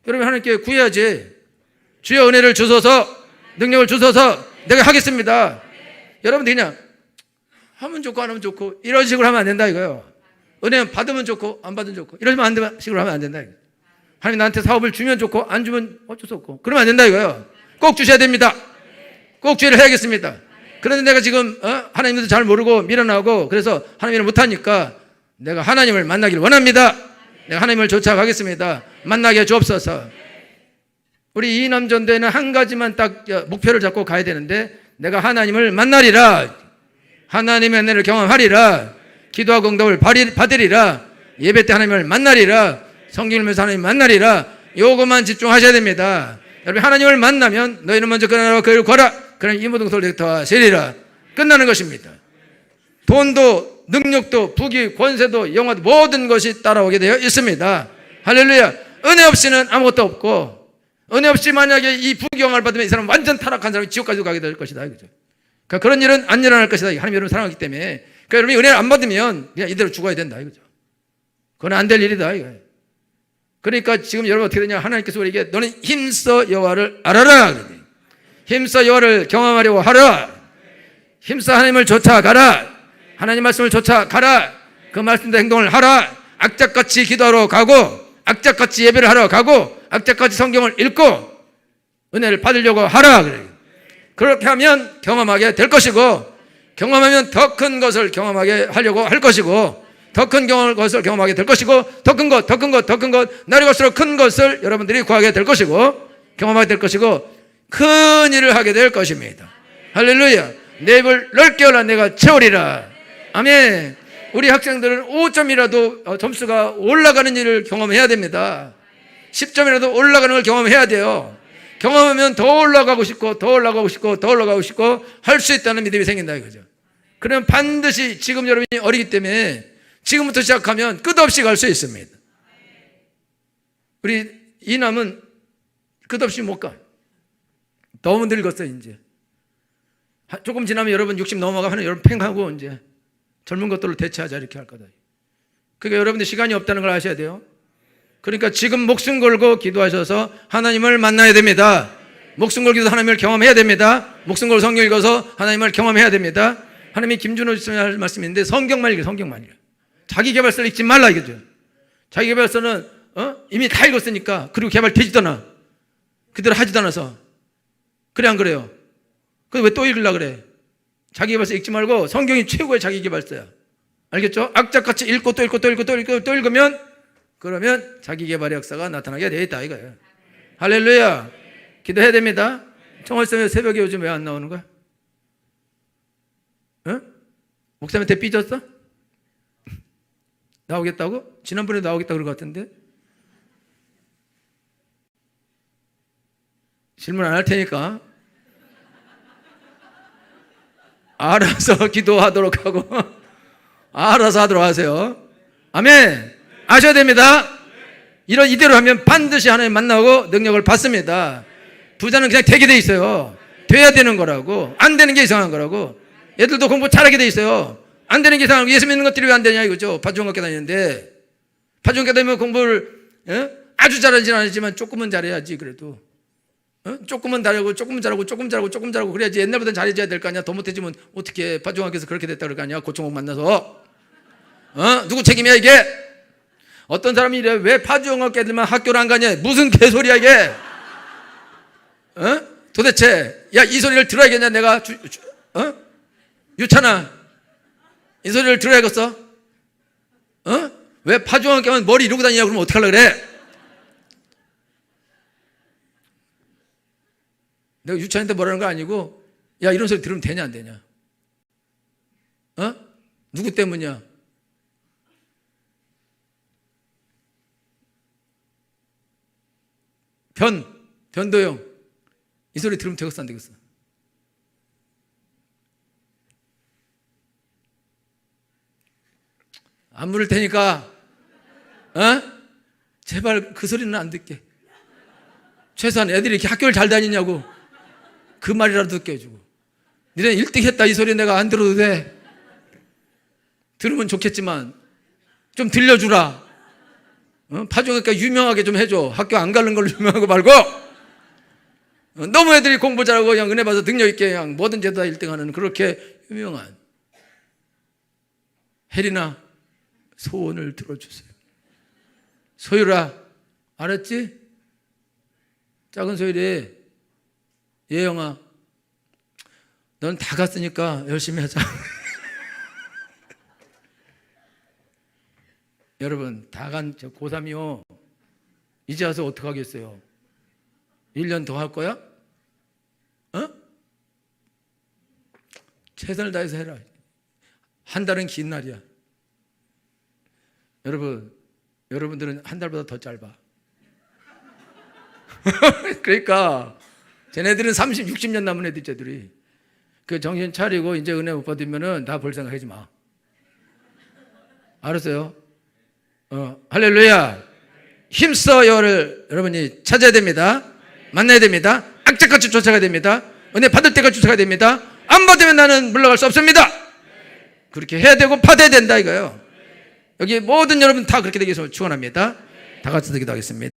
Speaker 1: 여러분 하나님께 구해야지. 주여 은혜를 주소서, 능력을 주소서, 내가 하겠습니다. 여러분들 그냥 하면 좋고 안 하면 좋고 이런 식으로 하면 안 된다 이거예요. 은혜 받으면 좋고 안 받으면 좋고 이런 식으로 하면 안 된다 이거예요. 하나님 나한테 사업을 주면 좋고 안 주면 어쩔 수 없고 그러면 안 된다 이거예요. 꼭 주셔야 됩니다. 꼭 주의를 해야겠습니다. 그런데 내가 지금 하나님도 잘 모르고 밀어나오고 그래서 하나님을 못하니까 내가 하나님을 만나기를 원합니다. 내가 하나님을 쫓아가겠습니다. 만나게 주옵소서. 우리 이남전대는 한 가지만 딱 목표를 잡고 가야 되는데, 내가 하나님을 만나리라. 하나님의 은혜를 경험하리라. 기도하고 응답을 받으리라. 예배 때 하나님을 만나리라. 성경을 읽으면서 하나님 만나리라. 요것만 집중하셔야 됩니다. 여러분 하나님을 만나면 너희는 먼저 그 나라와 그 일을 구하라. 그럼 이 모든 것을 더하시리라. 끝나는 것입니다. 돈도 능력도 부귀 권세도 영화도 모든 것이 따라오게 되어 있습니다. 할렐루야. 은혜 없이는 아무것도 없고, 은혜 없이 만약에 이 부귀영화를 받으면 이 사람은 완전 타락한 사람이 지옥까지도 가게 될 것이다. 그죠? 그러니까 그런 일은 안 일어날 것이다. 하나님 여러분 사랑하기 때문에. 그러니까 여러분이 은혜를 안 받으면 그냥 이대로 죽어야 된다. 이거죠. 그건 안 될 일이다. 이거. 그러니까 지금 여러분 어떻게 되냐. 하나님께서 우리에게 너는 힘써 여호와를 알아라. 힘써 여호와를 경험하려고 하라. 힘써 하나님을 쫓아가라. 하나님 말씀을 쫓아가라. 그 말씀대로 행동을 하라. 악착같이 기도하러 가고, 악착같이 예배를 하러 가고, 악착같이 성경을 읽고 은혜를 받으려고 하라. 그렇게 하면 경험하게 될 것이고, 경험하면 더 큰 것을 경험하게 하려고 할 것이고, 더 큰 것을 경험하게 될 것이고, 더 큰 것, 더 큰 것, 더 큰 것, 날이 갈수록 큰 것을 여러분들이 구하게 될 것이고, 경험하게 될 것이고, 큰 일을 하게 될 것입니다. 할렐루야. 내 입을 넓게 열라 내가 채우리라. 아멘. 우리 학생들은 5점이라도 점수가 올라가는 일을 경험해야 됩니다. 10점이라도 올라가는 걸 경험해야 돼요. 경험하면 더 올라가고 싶고 더 올라가고 싶고 더 올라가고 싶고 할 수 있다는 믿음이 생긴다 이거죠. 그러면 반드시 지금 여러분이 어리기 때문에 지금부터 시작하면 끝없이 갈 수 있습니다. 우리 이남은 끝없이 못 가. 너무 늙었어 이제. 조금 지나면 여러분 60 넘어가면 여러분 팽하고 이제 젊은 것들로 대체하자 이렇게 할 거다. 그러니까 여러분들 시간이 없다는 걸 아셔야 돼요. 그러니까 지금 목숨 걸고 기도하셔서 하나님을 만나야 됩니다. 목숨 걸기도 하나님을 경험해야 됩니다. 목숨 걸고 성경 읽어서 하나님을 경험해야 됩니다. 하나님이 김준호 지사님 할 말씀인데 성경만 읽어, 성경만 읽어. 자기 개발서를 읽지 말라 이거죠. 자기 개발서는 이미 다 읽었으니까. 그리고 개발되지도 않아. 그대로 하지도 않아서. 그래 안 그래요? 근데 왜 또 읽으려고 그래? 자기 개발서 읽지 말고 성경이 최고의 자기 개발서야. 알겠죠? 악착같이 읽고 또 읽고 또 읽고 또 읽고 또 읽으면 그러면 자기 개발의 역사가 나타나게 되어 있다 이거예요. 할렐루야. 기도해야 됩니다. 청월쌤 새벽에 요즘 왜 안 나오는 거야? 목사님한테 삐졌어? 나오겠다고? 지난번에 나오겠다고 그런 것 같은데? 질문 안 할 테니까 알아서 기도하도록 하고 알아서 하도록 하세요. 아멘. 아셔야 됩니다. 이대로 하면 반드시 하나님 만나고 능력을 받습니다. 부자는 그냥 되게 돼 있어요. 돼야 되는 거라고. 안 되는 게 이상한 거라고. 애들도 공부 잘하게 돼 있어요. 안 되는 게 이상한 거. 예수 믿는 것들이 왜 안 되냐 이거죠. 파주원학교 다니는데 파주원학교 다니면 공부를 아주 잘하지는 않지만 조금은 잘해야지. 그래도 조금은 잘하고 조금 잘하고 조금 잘하고 조금 잘하고 그래야지. 옛날보다 잘해줘야 될 거 아니야. 더 못해지면 어떻게 파주원학교에서 그렇게 됐다 그럴 거 아니야. 고총옥 만나서 누구 책임이야 이게? 어떤 사람이 이래. 왜 파주원학교 애들만 학교를 안 가냐. 무슨 개소리야 이게. 도대체 야 이 소리를 들어야겠냐 내가. 유찬아 이 소리를 들어야겠어? 왜 파주원학교만 머리 이러고 다니냐 그러면 어떡하려고 그래? 내가 유찬한테 뭐라는 거 아니고 야 이런 소리 들으면 되냐 안 되냐? 누구 때문이야? 변도영 이 소리 들으면 되겠어 안 되겠어? 안 물을 테니까 제발 그 소리는 안 듣게. 최소한 애들이 이렇게 학교를 잘 다니냐고 그 말이라도 듣게 해주고. 니네 1등 했다 이 소리 내가 안 들어도 돼. 들으면 좋겠지만 좀 들려주라. 파주니까 유명하게 좀 해줘. 학교 안 가는 걸로 유명하고 말고. 너무 애들이 공부 잘하고 그냥 은혜 받아서 능력 있게 그냥 뭐든지 다 1등 하는 그렇게 유명한. 혜린아 소원을 들어주세요. 소율아 알았지? 작은 소율이 예영아 넌 다 갔으니까 열심히 하자. 여러분 다 간 고3이요 이제 와서 어떡하겠어요? 1년 더 할 거야? 최선을 다해서 해라. 한 달은 긴 날이야. 여러분들은 한 달보다 더 짧아. 그러니까 쟤네들은 30, 60년 남은 애들 쟤들이 그 정신 차리고 이제 은혜 못 받으면은 다 볼 생각 하지 마. 알았어요? 할렐루야. 힘써 여러분이 찾아야 됩니다. 만나야 됩니다. 악착같이 쫓아가야 됩니다. 은혜 받을 때까지 쫓아가야 됩니다. 안 받으면 나는 물러갈 수 없습니다. 그렇게 해야 되고 받아야 된다 이거예요. 여기 모든 여러분 다 그렇게 되기 위해서 축원합니다. 다 같이 기도하겠습니다.